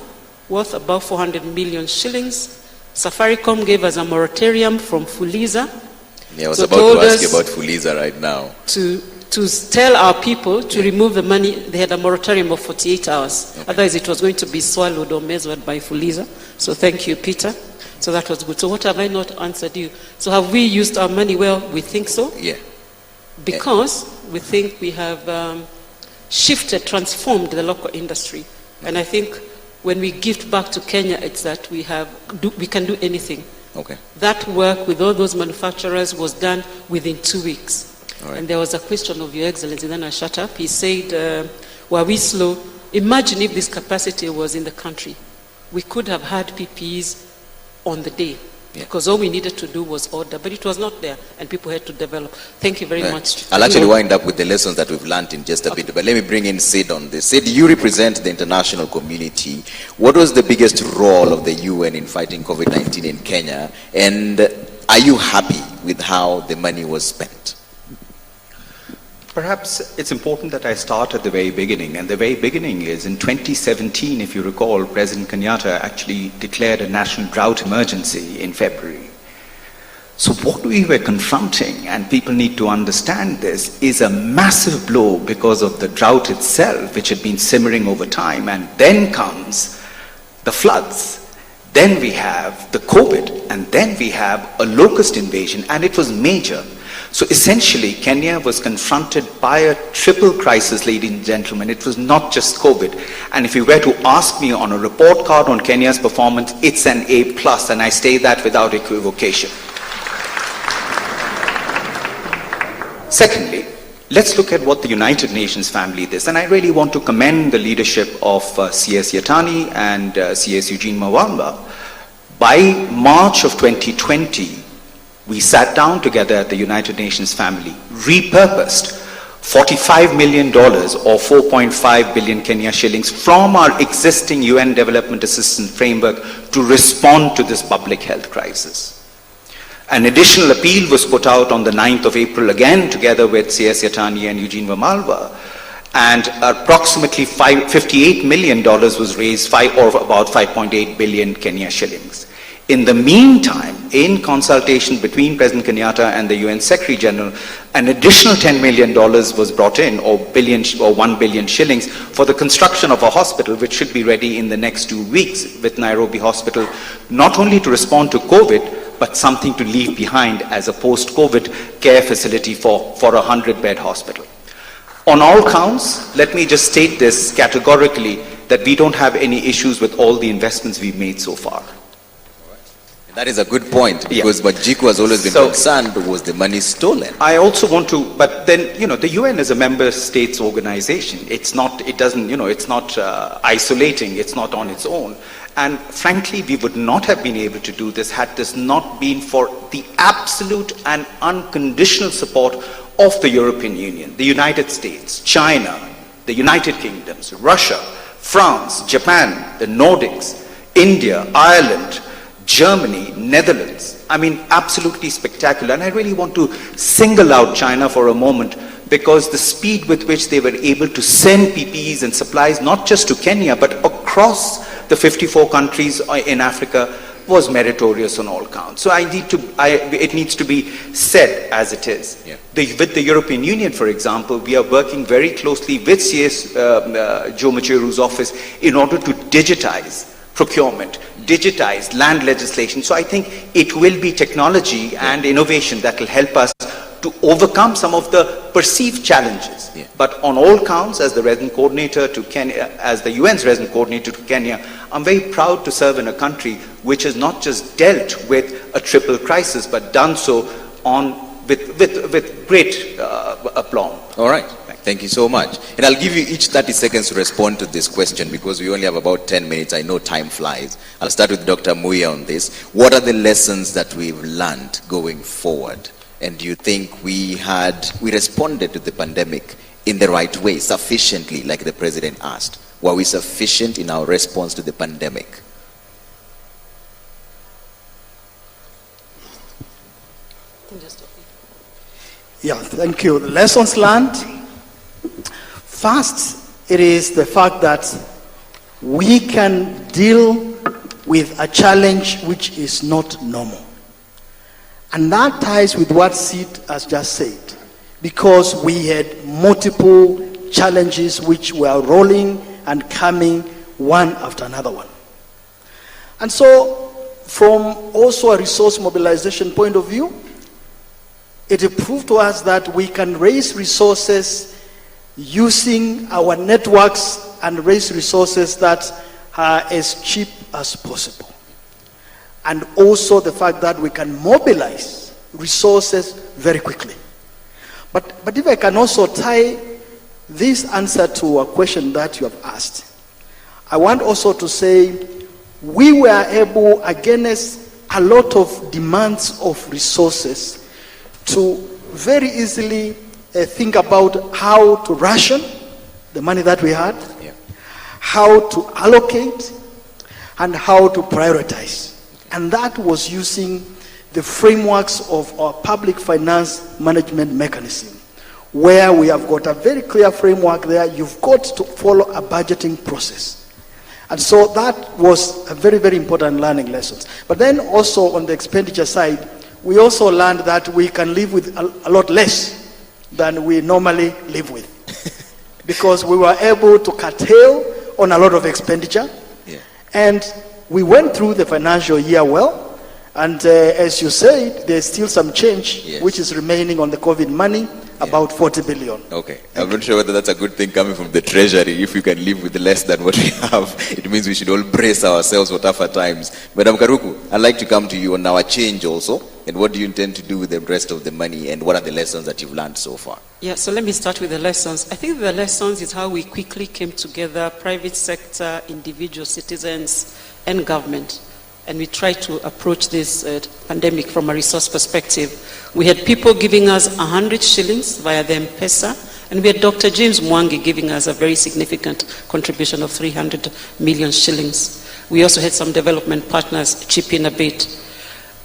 worth about 400 million shillings. Safaricom gave us a moratorium from Fuliza. Yeah, I was about to ask you about Fuliza right now. To tell our people to remove the money. They had a moratorium of 48 hours. Okay. Otherwise, it was going to be swallowed or measured by Fuliza. So thank you, Peter. So that was good. So what have I not answered you? So have we used our money well? We think so. Yeah. Because we think we have transformed the local industry. And I think when we give back to Kenya, it's that we can do anything. Okay. That work with all those manufacturers was done within 2 weeks. All right. And there was a question of Your Excellency, then I shut up. He said, were we slow? Imagine if this capacity was in the country. We could have had PPEs on the day. Because all we needed to do was order, but it was not there, and people had to develop. Thank you very much. I'll actually wind up with the lessons that we've learned in just a bit, but let me bring in Sid on this. Sid, you represent the international community. What was the biggest role of the UN in fighting COVID-19 in Kenya, and are you happy with how the money was spent? Perhaps it's important that I start at the very beginning, and the very beginning is in 2017, if you recall, President Kenyatta actually declared a national drought emergency in February. So what we were confronting, and people need to understand this, is a massive blow because of the drought itself, which had been simmering over time, and then comes the floods. Then we have the COVID, and then we have a locust invasion, and it was major. So essentially, Kenya was confronted by a triple crisis, ladies and gentlemen. It was not just COVID. And if you were to ask me on a report card on Kenya's performance, it's an A+, and I say that without equivocation. Secondly, let's look at what the United Nations family did. And I really want to commend the leadership of CS Yatani and CS Eugene Mwamba. By March of 2020, we sat down together at the United Nations family, repurposed $45 million or 4.5 billion Kenya shillings from our existing UN Development Assistance Framework to respond to this public health crisis. An additional appeal was put out on the 9th of April, again together with C.S. Yatani and Eugene Vamalwa, and approximately $58 million was raised, or about 5.8 billion Kenya shillings. In the meantime, in consultation between President Kenyatta and the UN Secretary General, an additional $10 million was brought in, or 1 billion shillings, for the construction of a hospital which should be ready in the next 2 weeks with Nairobi Hospital, not only to respond to COVID, but something to leave behind as a post-COVID care facility for a 100-bed hospital. On all counts, let me just state this categorically, that we don't have any issues with all the investments we've made so far. That is a good point, because what Jiku has always been concerned was the money stolen. I also want to, but then, the UN is a member states organization. It's not, it's not isolating, it's not on its own. And frankly, we would not have been able to do this had this not been for the absolute and unconditional support of the European Union, the United States, China, the United Kingdoms, Russia, France, Japan, the Nordics, India, Ireland, Germany, Netherlands. I mean, absolutely spectacular. And I really want to single out China for a moment, because the speed with which they were able to send PPEs and supplies, not just to Kenya, but across the 54 countries in Africa, was meritorious on all counts. So it needs to be said as it is. Yeah. With the European Union, for example, we are working very closely with CS Joe Macheru's office in order to digitize procurement, digitize land legislation. So I think it will be technology and innovation that will help us to overcome some of the perceived challenges. Yeah. But on all counts, as the resident coordinator to Kenya, as the UN's resident coordinator to Kenya, I'm very proud to serve in a country which has not just dealt with a triple crisis, but done so with great aplomb. All right. Thank you so much. And I'll give you each 30 seconds to respond to this question, because we only have about 10 minutes. I know time flies. I'll start with Dr. Muya on this. What are the lessons that we've learned going forward? And do you think we responded to the pandemic in the right way, sufficiently, like the President asked? Were we sufficient in our response to the pandemic? Yeah, thank you. The lessons learned. First, it is the fact that we can deal with a challenge which is not normal. And that ties with what Sid has just said, because we had multiple challenges which were rolling and coming one after another one. And so, from also a resource mobilization point of view, it proved to us that we can raise resources using our networks and raise resources that are as cheap as possible. And also the fact that we can mobilize resources very quickly. But if I can also tie this answer to a question that you have asked, I want also to say we were able, against a lot of demands of resources, to very easily think about how to ration the money that we had, how to allocate, and how to prioritize. And that was using the frameworks of our public finance management mechanism, where we have got a very clear framework there. You've got to follow a budgeting process. And so that was a very, very important learning lesson. But then also on the expenditure side, we also learned that we can live with a lot less than we normally live with. Because we were able to curtail on a lot of expenditure. Yeah. And we went through the financial year well. And as you said, there's still some change, Yes. which is remaining on the COVID money, about 40 billion. Okay. I'm not sure whether that's a good thing coming from the Treasury. If we can live with less than what we have, it means we should all brace ourselves for tougher times. Madam Karuku, I'd like to come to you on our change also. And what do you intend to do with the rest of the money, and what are the lessons that you've learned so far? Yeah, so let me start with the lessons. I think the lessons is how we quickly came together, private sector, individual citizens, and government. and we tried to approach this pandemic from a resource perspective. We had people giving us 100 shillings via the M-Pesa, and we had Dr. James Mwangi giving us a very significant contribution of 300 million shillings. We also had some development partners chip in a bit.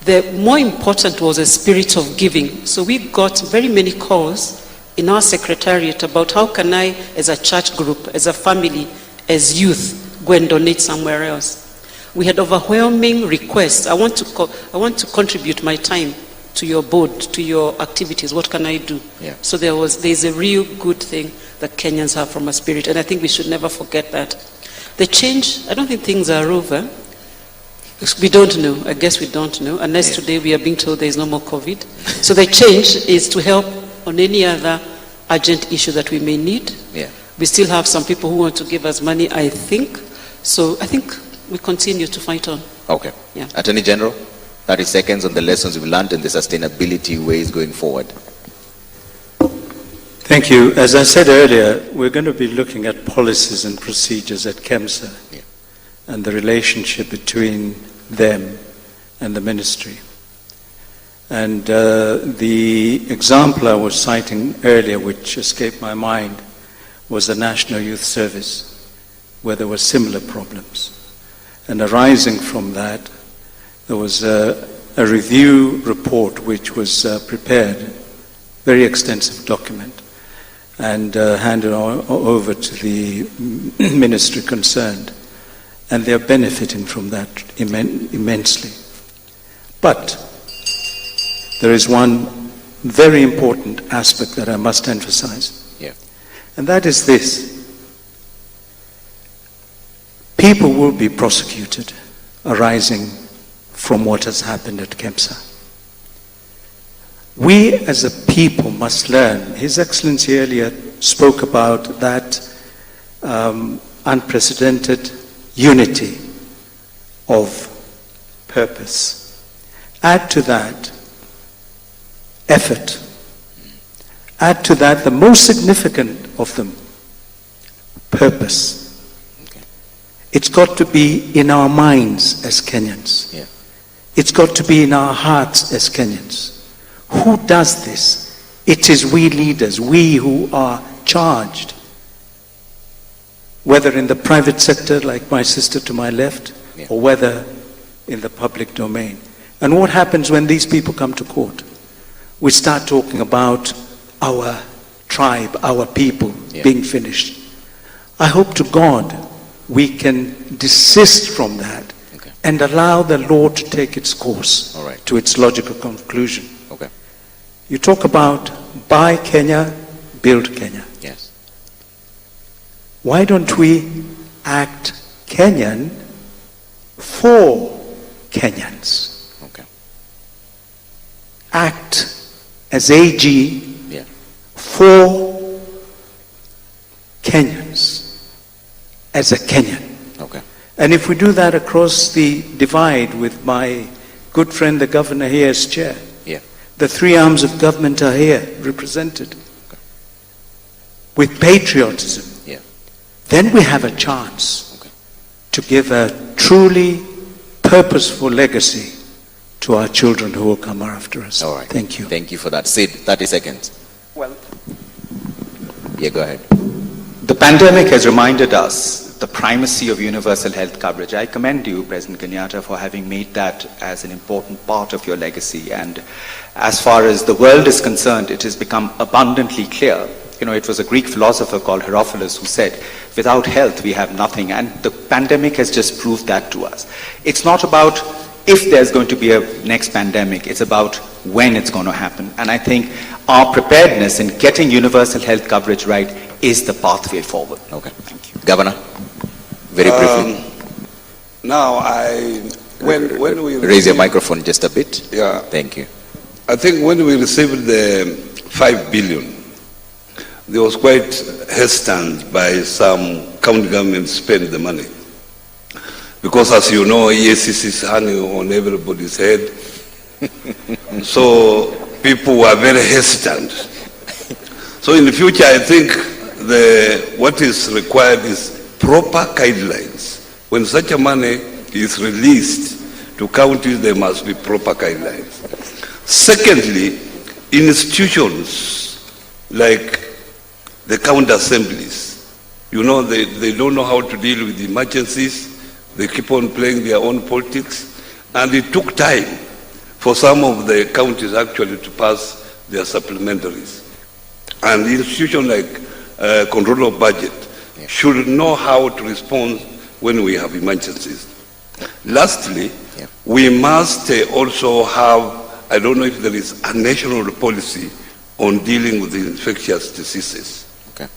The more important was a spirit of giving. So we got very many calls in our secretariat about how can I, as a church group, as a family, as youth, go and donate somewhere else. We had overwhelming requests. I want to contribute my time to your board, to your activities. What can I do? Yeah. So there's a real good thing that Kenyans have from a spirit, and I think we should never forget that. The change, I don't think things are over. We don't know. I guess we don't know, unless today we are being told there is no more COVID. So the change is to help on any other urgent issue that we may need. Yeah. We still have some people who want to give us money, I think. So I think we continue to fight on. Okay. Yeah. Attorney General, 30 seconds on the lessons we've learned and the sustainability ways going forward. Thank you. As I said earlier, we're going to be looking at policies and procedures at KEMSA and the relationship between them and the ministry. And the example I was citing earlier, which escaped my mind, was the National Youth Service, where there were similar problems. And arising from that, there was a review report which was prepared, very extensive document, and handed over to the ministry concerned. And they're benefiting from that immensely. But there is one very important aspect that I must emphasize. Yeah. And that is this. People will be prosecuted arising from what has happened at KEMSA. We as a people must learn. His Excellency earlier spoke about that unprecedented unity of purpose. Add to that effort. Add to that the most significant of them, purpose. It's got to be in our minds as Kenyans. Yeah. It's got to be in our hearts as Kenyans. Who does this? It is we leaders, we who are charged. Whether in the private sector, like my sister to my left, or whether in the public domain. And what happens when these people come to court? We start talking about our tribe, our people being finished. I hope to God we can desist from that and allow the law to take its course to its logical conclusion. Okay. You talk about buy Kenya, build Kenya. Yes. Why don't we act Kenyan for Kenyans? Okay. Act as AG for Kenyans, as a Kenyan. Okay. And if we do that across the divide with my good friend, the governor here as chair, the three arms of government are here represented with patriotism, then we have a chance to give a truly purposeful legacy to our children who will come after us. All right. Thank you. Thank you for that. Sid, 30 seconds. Well, yeah, go ahead. The pandemic has reminded us the primacy of universal health coverage. I commend you, President Kenyatta, for having made that as an important part of your legacy. And as far as the world is concerned, it has become abundantly clear. You know, it was a Greek philosopher called Herophilus who said, without health, we have nothing. And the pandemic has just proved that to us. It's not about if there's going to be a next pandemic, it's about when it's going to happen. And I think our preparedness in getting universal health coverage right is the pathway forward. Okay. Thank you. Governor, very briefly. Now, when we raise your microphone just a bit. Yeah. Thank you. I think when we received the 5 billion, there was quite hesitant by some county governments to spend the money. Because as you know, EACC is hanging on everybody's head. So people were very hesitant. So in the future, I think what is required is proper guidelines. When such a money is released to counties, there must be proper guidelines. Secondly, institutions like the county assemblies, you know, they don't know how to deal with emergencies. They keep on playing their own politics. And it took time for some of the counties actually to pass their supplementaries. And the institution like control of budget should know how to respond when we have emergencies. Lastly, we must also have, I don't know if there is a national policy on dealing with the infectious diseases. Okay.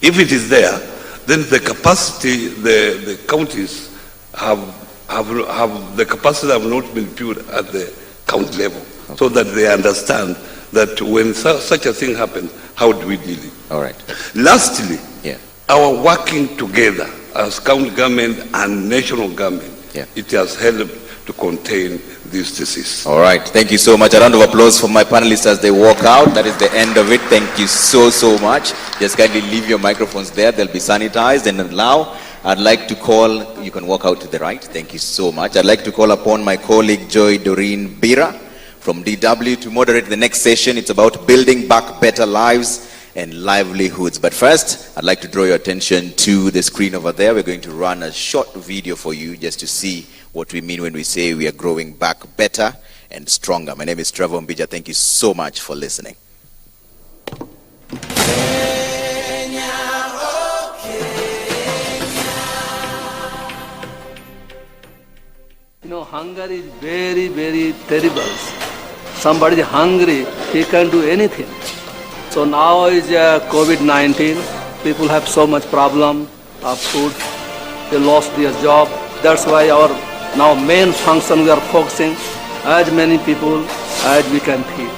If it is there, then the capacity, the counties have the capacity have not been built at the county level, so that they understand that when such a thing happens, how do we deal it? All right. Lastly, our working together as county government and national government, it has helped to contain this disease. All right. Thank you so much. A round of applause for my panelists as they walk out. That is the end of it. Thank you so much. Just kindly leave your microphones there. They'll be sanitized. And now I'd like to call, you can walk out to the right. Thank you so much. I'd like to call upon my colleague Joy Doreen Bira from DW to moderate the next session. It's about building back better lives and livelihoods. But first, I'd like to draw your attention to the screen over there. We're going to run a short video for you just to see what we mean when we say we are growing back better and stronger. My name is Trevor Mbija. Thank you so much for listening. You know, hunger is very, very terrible. Somebody is hungry, he can't do anything. So now is COVID-19. People have so much problem of food. They lost their job. That's why our now main function we are focusing as many people as we can feed.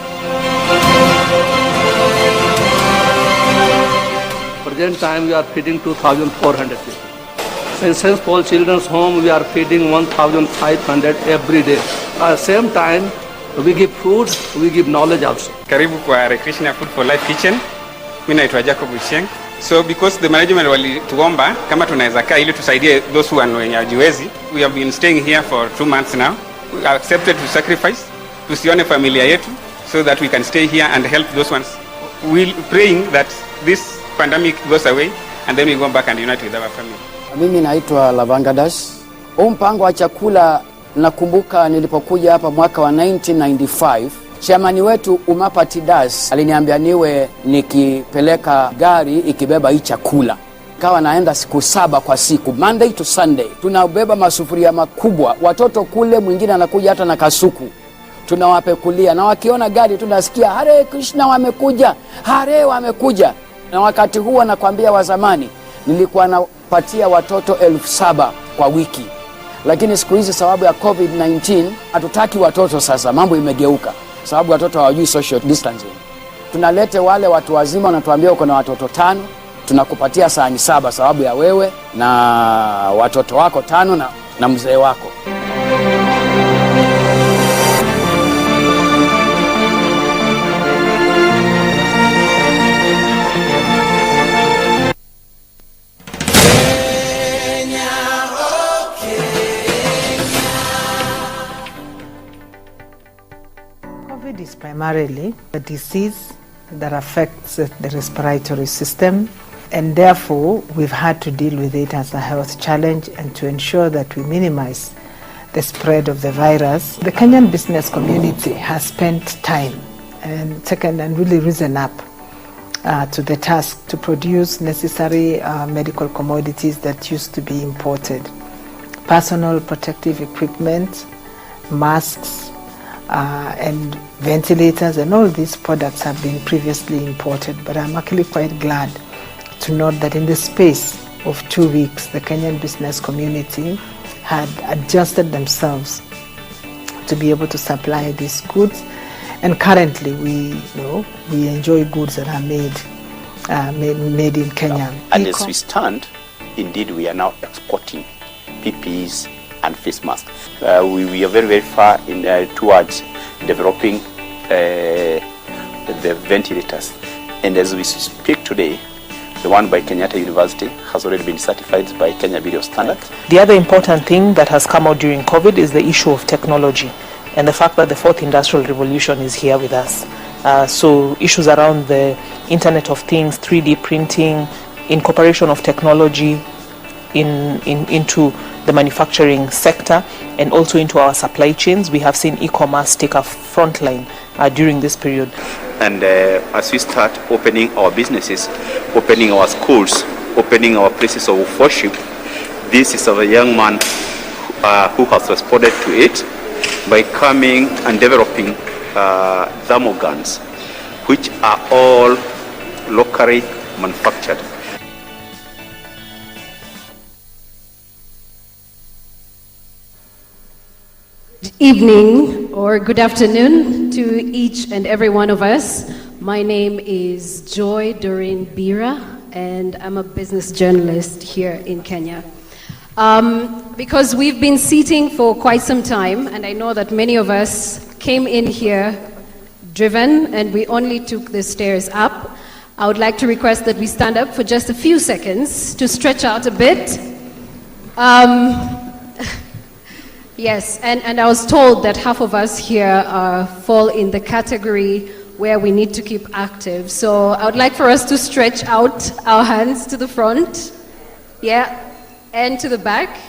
Present time we are feeding 2,400 people. In St. Paul Children's Home we are feeding 1,500 every day. At the same time we give food, we give knowledge also. Karibu kwa Recreational Food for Life Kitchen. Mimi naitwa Jacob Usheng. So because the management walituomba kama tunaweza kaa ili tusaidie those who are wenye hawajiwezi. We have been staying here for 2 months now. We accepted to sacrifice tusione familia yetu so that we can stay here and help those ones. We praying that this pandemic goes away and then we go back and unite with our family. Mimi naitwa Lavangadash. Huu mpango wa chakula nakumbuka nilipokuja hapa mwaka wa 1995. Chairman wetu Umapa Tidas aliniambia niwe nikipeleka gari ikibeba hii chakula. Kawa naenda siku 7 kwa siku, Monday to Sunday. Tunabeba masufuria makubwa, watoto kule mwingine anakuja hata na kasuku. Tunawapekulia na wakiona gari tunasikia Hare Krishna wamekuja, Hare wamekuja. Na wakati huo nakwambia wa zamani nilikuwa napatia watoto 7,000 kwa wiki. Lakini siku hizi sababu ya COVID-19 hatutaki watoto sasa, mambo imegeuka. Sababu watoto hawajui social distancing. Tunalete wale watu wazima wanatuambia uko na watoto 5, tunakupatia sahani 7 sababu ya wewe na watoto wako 5 na mzee wako. COVID is primarily a disease that affects the respiratory system, and therefore we've had to deal with it as a health challenge and to ensure that we minimize the spread of the virus. The Kenyan business community has spent time and really risen up to the task to produce necessary medical commodities that used to be imported. Personal protective equipment, masks, and ventilators, and all these products have been previously imported. But I'm actually quite glad to note that in the space of 2 weeks, the Kenyan business community had adjusted themselves to be able to supply these goods. And currently, we enjoy goods that are made in Kenya. And as we stand, indeed, we are now exporting PPEs and face masks. We are very, very far towards developing the ventilators. And as we speak today, The one by Kenyatta University has already been certified by Kenya Bureau of Standards. The other important thing that has come out during COVID is the issue of technology and the fact that the fourth industrial revolution is here with us. So issues around the Internet of Things, 3D printing, incorporation of technology into the manufacturing sector and also into our supply chains. We have seen e-commerce take a front line during this period. And as we start opening our businesses, opening our schools, opening our places of worship, this is a young man who has responded to it by coming and developing thermal guns, which are all locally manufactured. Good evening or good afternoon to each and every one of us. My name is Joy Doreen Bira, and I'm a business journalist here in Kenya. Because we've been sitting for quite some time, and I know that many of us came in here driven, and we only took the stairs up, I would like to request that we stand up for just a few seconds to stretch out a bit. Yes, and I was told that half of us here fall in the category where we need to keep active. So I would like for us to stretch out our hands to the front, yeah, and to the back.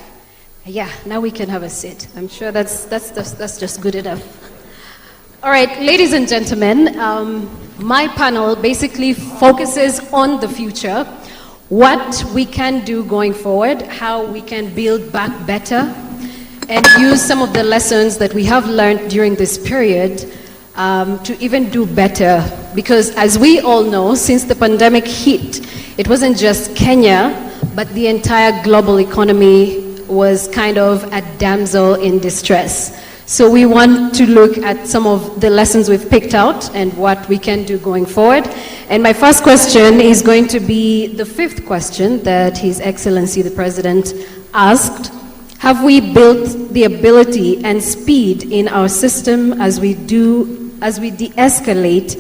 Yeah, now we can have a sit. I'm sure that's just good enough. All right, ladies and gentlemen, my panel basically focuses on the future, what we can do going forward, how we can build back better, and use some of the lessons that we have learned during this period to even do better. Because as we all know, since the pandemic hit, it wasn't just Kenya, but the entire global economy was kind of a damsel in distress. So we want to look at some of the lessons we've picked out and what we can do going forward. And my first question is going to be the fifth question that His Excellency the President asked. Have we built the ability and speed in our system as we de-escalate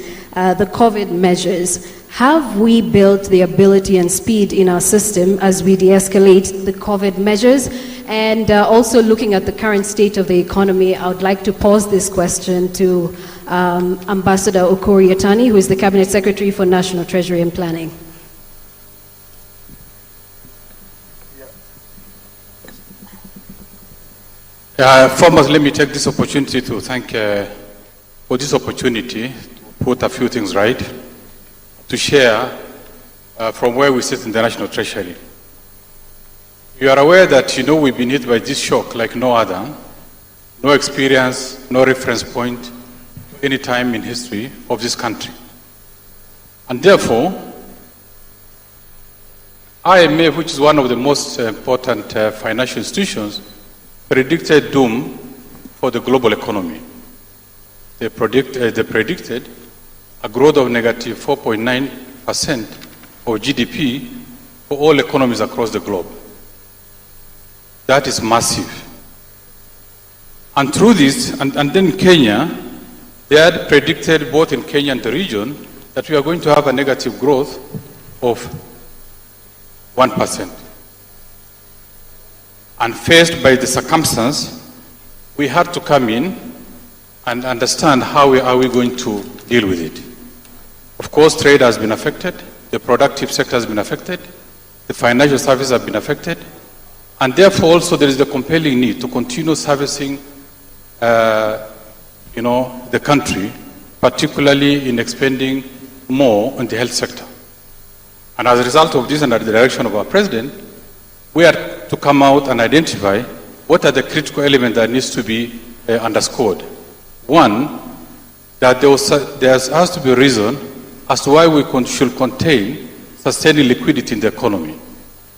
the COVID measures? Have we built the ability and speed in our system as we de-escalate the COVID measures? And also looking at the current state of the economy, I would like to pose this question to Ambassador Okori Yatani, who is the Cabinet Secretary for National Treasury and Planning. Foremost, let me take this opportunity to thank for this opportunity to put a few things right, to share from where we sit in the National Treasury. You are aware that, we've been hit by this shock like no other, no experience, no reference point any time in history of this country. And therefore, IMF, which is one of the most important financial institutions, predicted doom for the global economy. They predicted a growth of negative 4.9% of GDP for all economies across the globe. That is massive. And through this, and then Kenya, they had predicted both in Kenya and the region that we are going to have a negative growth of 1%. And faced by the circumstance, we had to come in and understand how are we going to deal with it. Of course, trade has been affected, the productive sector has been affected, the financial services have been affected, and therefore also there is the compelling need to continue servicing the country, particularly in expending more on the health sector. And as a result of this, and under the direction of our President, we are to come out and identify what are the critical elements that needs to be underscored. One, that there has to be a reason as to why we should contain sustaining liquidity in the economy.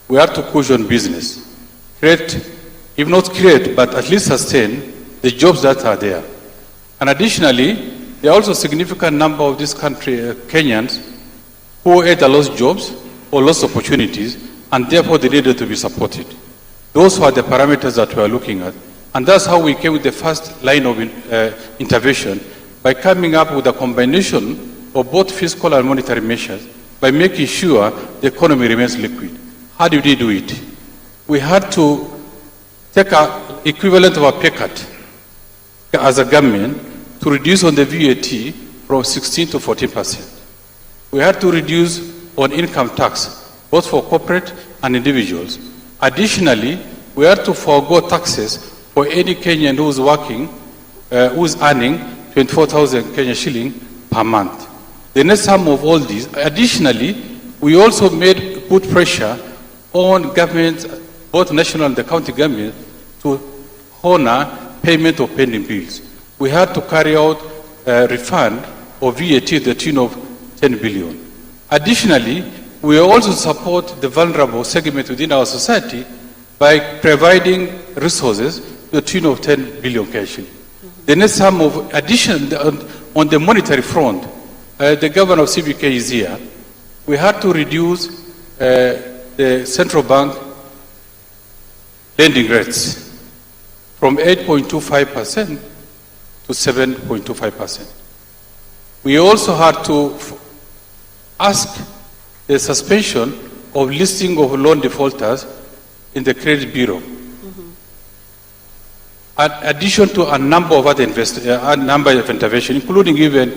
We have to cushion business, create, if not create, but at least sustain the jobs that are there. And additionally, there are also a significant number of this country, Kenyans, who either lost jobs or lost opportunities, and therefore they needed to be supported. Those were the parameters that we are looking at. And that's how we came with the first line of intervention, by coming up with a combination of both fiscal and monetary measures, by making sure the economy remains liquid. How did we do it? We had to take an equivalent of a pay cut as a government to reduce on the VAT from 16 to 14%. We had to reduce on income tax, both for corporate and individuals. Additionally, we had to forego taxes for any Kenyan who is working, who is earning 24,000 Kenya shilling per month. The net sum of all these, additionally, we also put pressure on governments, both national and the county government, to honor payment of pending bills. We had to carry out a refund of VAT to the tune of 10 billion. Additionally, we also support the vulnerable segment within our society by providing resources to the tune of 10 billion cash. The net sum of addition on the monetary front, the governor of CBK is here. We had to reduce the central bank lending rates from 8.25% to 7.25%. We also had to ask the suspension of listing of loan defaulters in the credit bureau. In addition to a number of other interventions, including even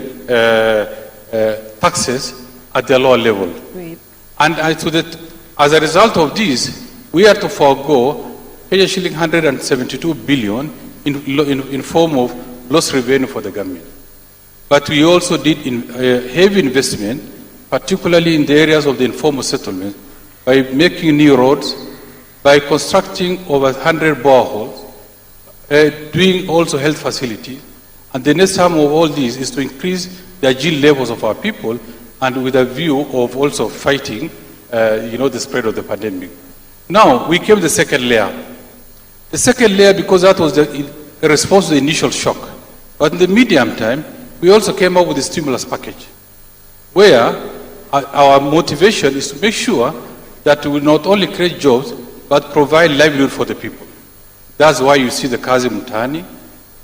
taxes at the lower level. Right. And as a result of this, we had to forego Kenya shilling 172 billion in form of lost revenue for the government. But we also did heavy investment, particularly in the areas of the informal settlement, by making new roads, by constructing over 100 boreholes, doing also health facilities. And the next sum of all these is to increase the agile levels of our people, and with a view of also fighting, the spread of the pandemic. Now, we came to the second layer. The second layer, because that was the response to the initial shock. But in the medium time, we also came up with a stimulus package, where our motivation is to make sure that we not only create jobs, but provide livelihood for the people. That's why you see the Kazi Mutani.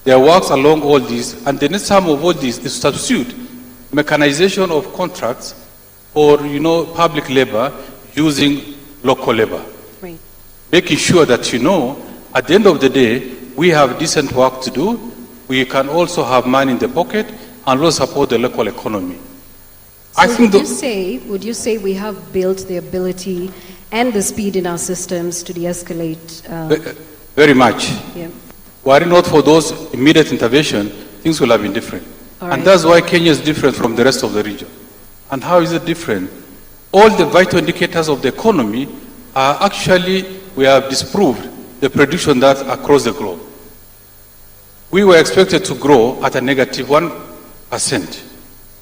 There works along all these, and the next sum of all these is to substitute mechanization of contracts or, public labor using local labor. Right. Making sure that, at the end of the day, we have decent work to do, we can also have money in the pocket and also support the local economy. So would you say we have built the ability and the speed in our systems to de-escalate? Very much. Yeah. Were it not for those immediate intervention, things will have been different. Right. And that's why Kenya is different from the rest of the region. And how is it different? All the vital indicators of the economy are actually, we have disproved the prediction that across the globe. We were expected to grow at a negative 1%,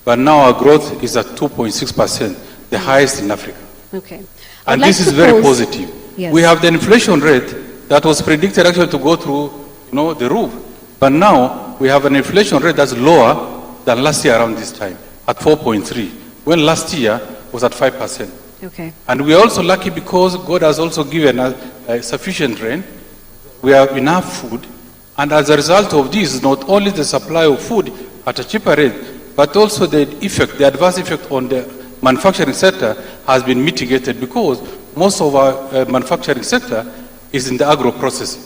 but now our growth is at 2.6%, the highest in Africa. Okay. And this is very positive. Yes. We have the inflation rate that was predicted actually to go through, the roof. But now we have an inflation rate that's lower than last year around this time, at 4.3, when last year was at 5%. Okay. And we are also lucky because God has also given us sufficient rain. We have enough food. And as a result of this, not only the supply of food at a cheaper rate, but also the adverse effect on the manufacturing sector has been mitigated because most of our manufacturing sector is in the agro processing.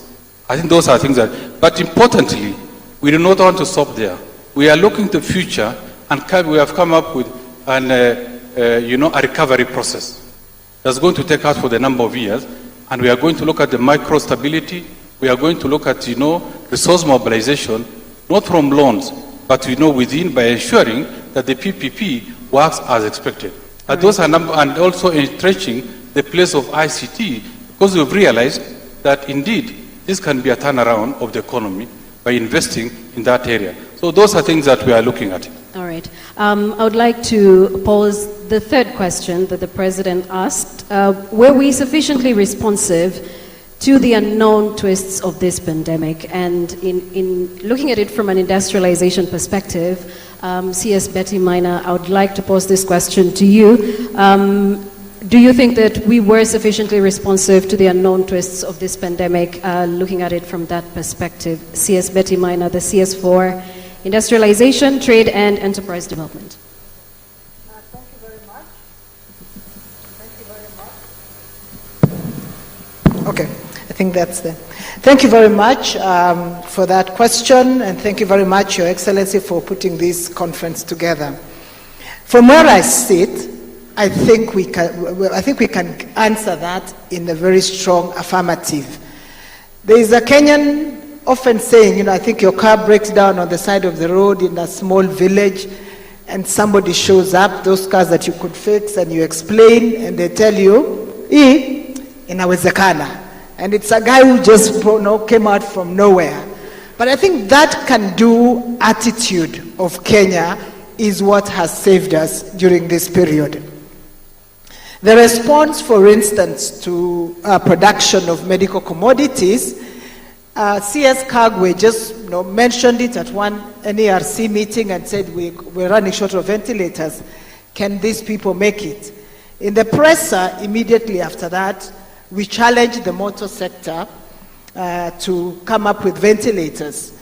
I think those are things but importantly, we do not want to stop there. We are looking to the future, and we have come up with a recovery process that's going to take us for the number of years, and we are going to look at the micro stability. We are going to look at resource mobilization, not from loans, but within, by ensuring that the PPP works as expected. And those are and also entrenching the place of ICT, because we've realized that indeed this can be a turnaround of the economy by investing in that area. So those are things that we are looking at. All right. I would like to pose the third question that the President asked. Were we sufficiently responsive to the unknown twists of this pandemic? And in looking at it from an industrialization perspective, CS Betty Minor, I would like to pose this question to you. Do you think that we were sufficiently responsive to the unknown twists of this pandemic, looking at it from that perspective? CS Betty Minor, the CS for Industrialization, Trade and Enterprise Development. Thank you very much. Okay, I think that's the. Thank you very much for that question, and thank you very much, Your Excellency, for putting this conference together. From where I sit, I think we can answer that in a very strong affirmative. There is a Kenyan often saying, I think your car breaks down on the side of the road in a small village, and somebody shows up, those cars that you could fix, and you explain, and they tell you, inawezekana. And it's a guy who just came out from nowhere. But I think that can-do attitude of Kenya is what has saved us during this period. The response, for instance, to production of medical commodities, CS Kagwe just mentioned it at one NERC meeting and said, we're running short of ventilators. Can these people make it? In the presser, immediately after that, we challenged the motor sector to come up with ventilators.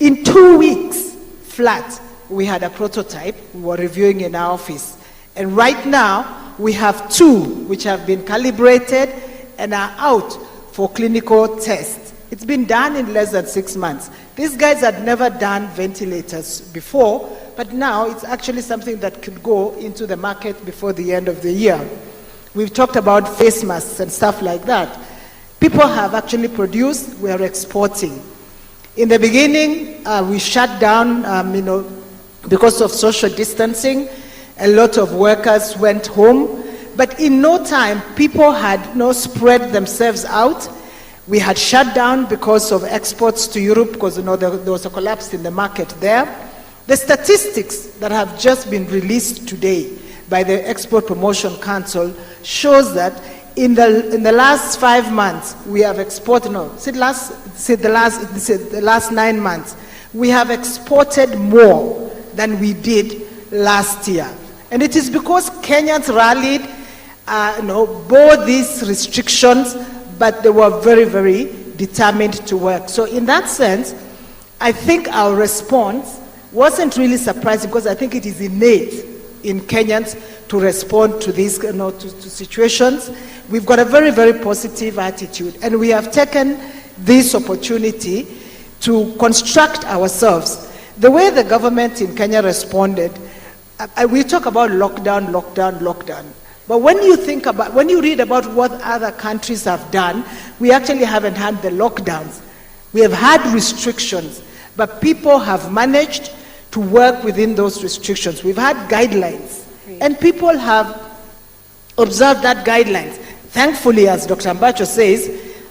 In 2 weeks, flat, we had a prototype we were reviewing in our office. And right now, we have 2 which have been calibrated and are out for clinical tests. It's been done in less than 6 months. These guys had never done ventilators before, but now it's actually something that could go into the market before the end of the year. We've talked about face masks and stuff like that. People have actually produced, we are exporting. In the beginning, we shut down, because of social distancing. A lot of workers went home, but in no time, people had spread themselves out. We had shut down because of exports to Europe, because there was a collapse in the market there. The statistics that have just been released today by the Export Promotion Council shows that in the last 5 months, we have exported, the last 9 months, we have exported more than we did last year. And it is because Kenyans rallied, bore these restrictions, but they were very, very determined to work. So in that sense, I think our response wasn't really surprising, because I think it is innate in Kenyans to respond to these to situations. We've got a very, very positive attitude, and we have taken this opportunity to construct ourselves. The way the government in Kenya responded, we talk about lockdown, but when you read about what other countries have done, we actually haven't had the lockdowns. We have had restrictions, but people have managed to work within those restrictions. We've had guidelines, and people have observed that guidelines. Thankfully, as Dr. Ambacho says,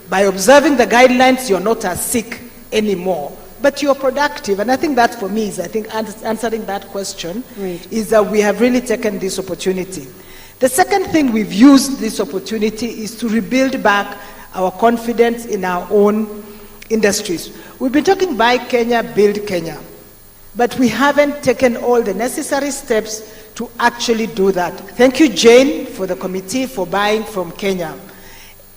by observing the guidelines, you're not as sick anymore, but you're productive. And I think that for me is, answering that question, is that we have really taken this opportunity. The second thing we've used this opportunity is to rebuild back our confidence in our own industries. We've been talking Buy Kenya, Build Kenya, but we haven't taken all the necessary steps to actually do that. Thank you, Jane, for the committee for buying from Kenya.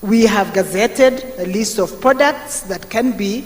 We have gazetted a list of products that can be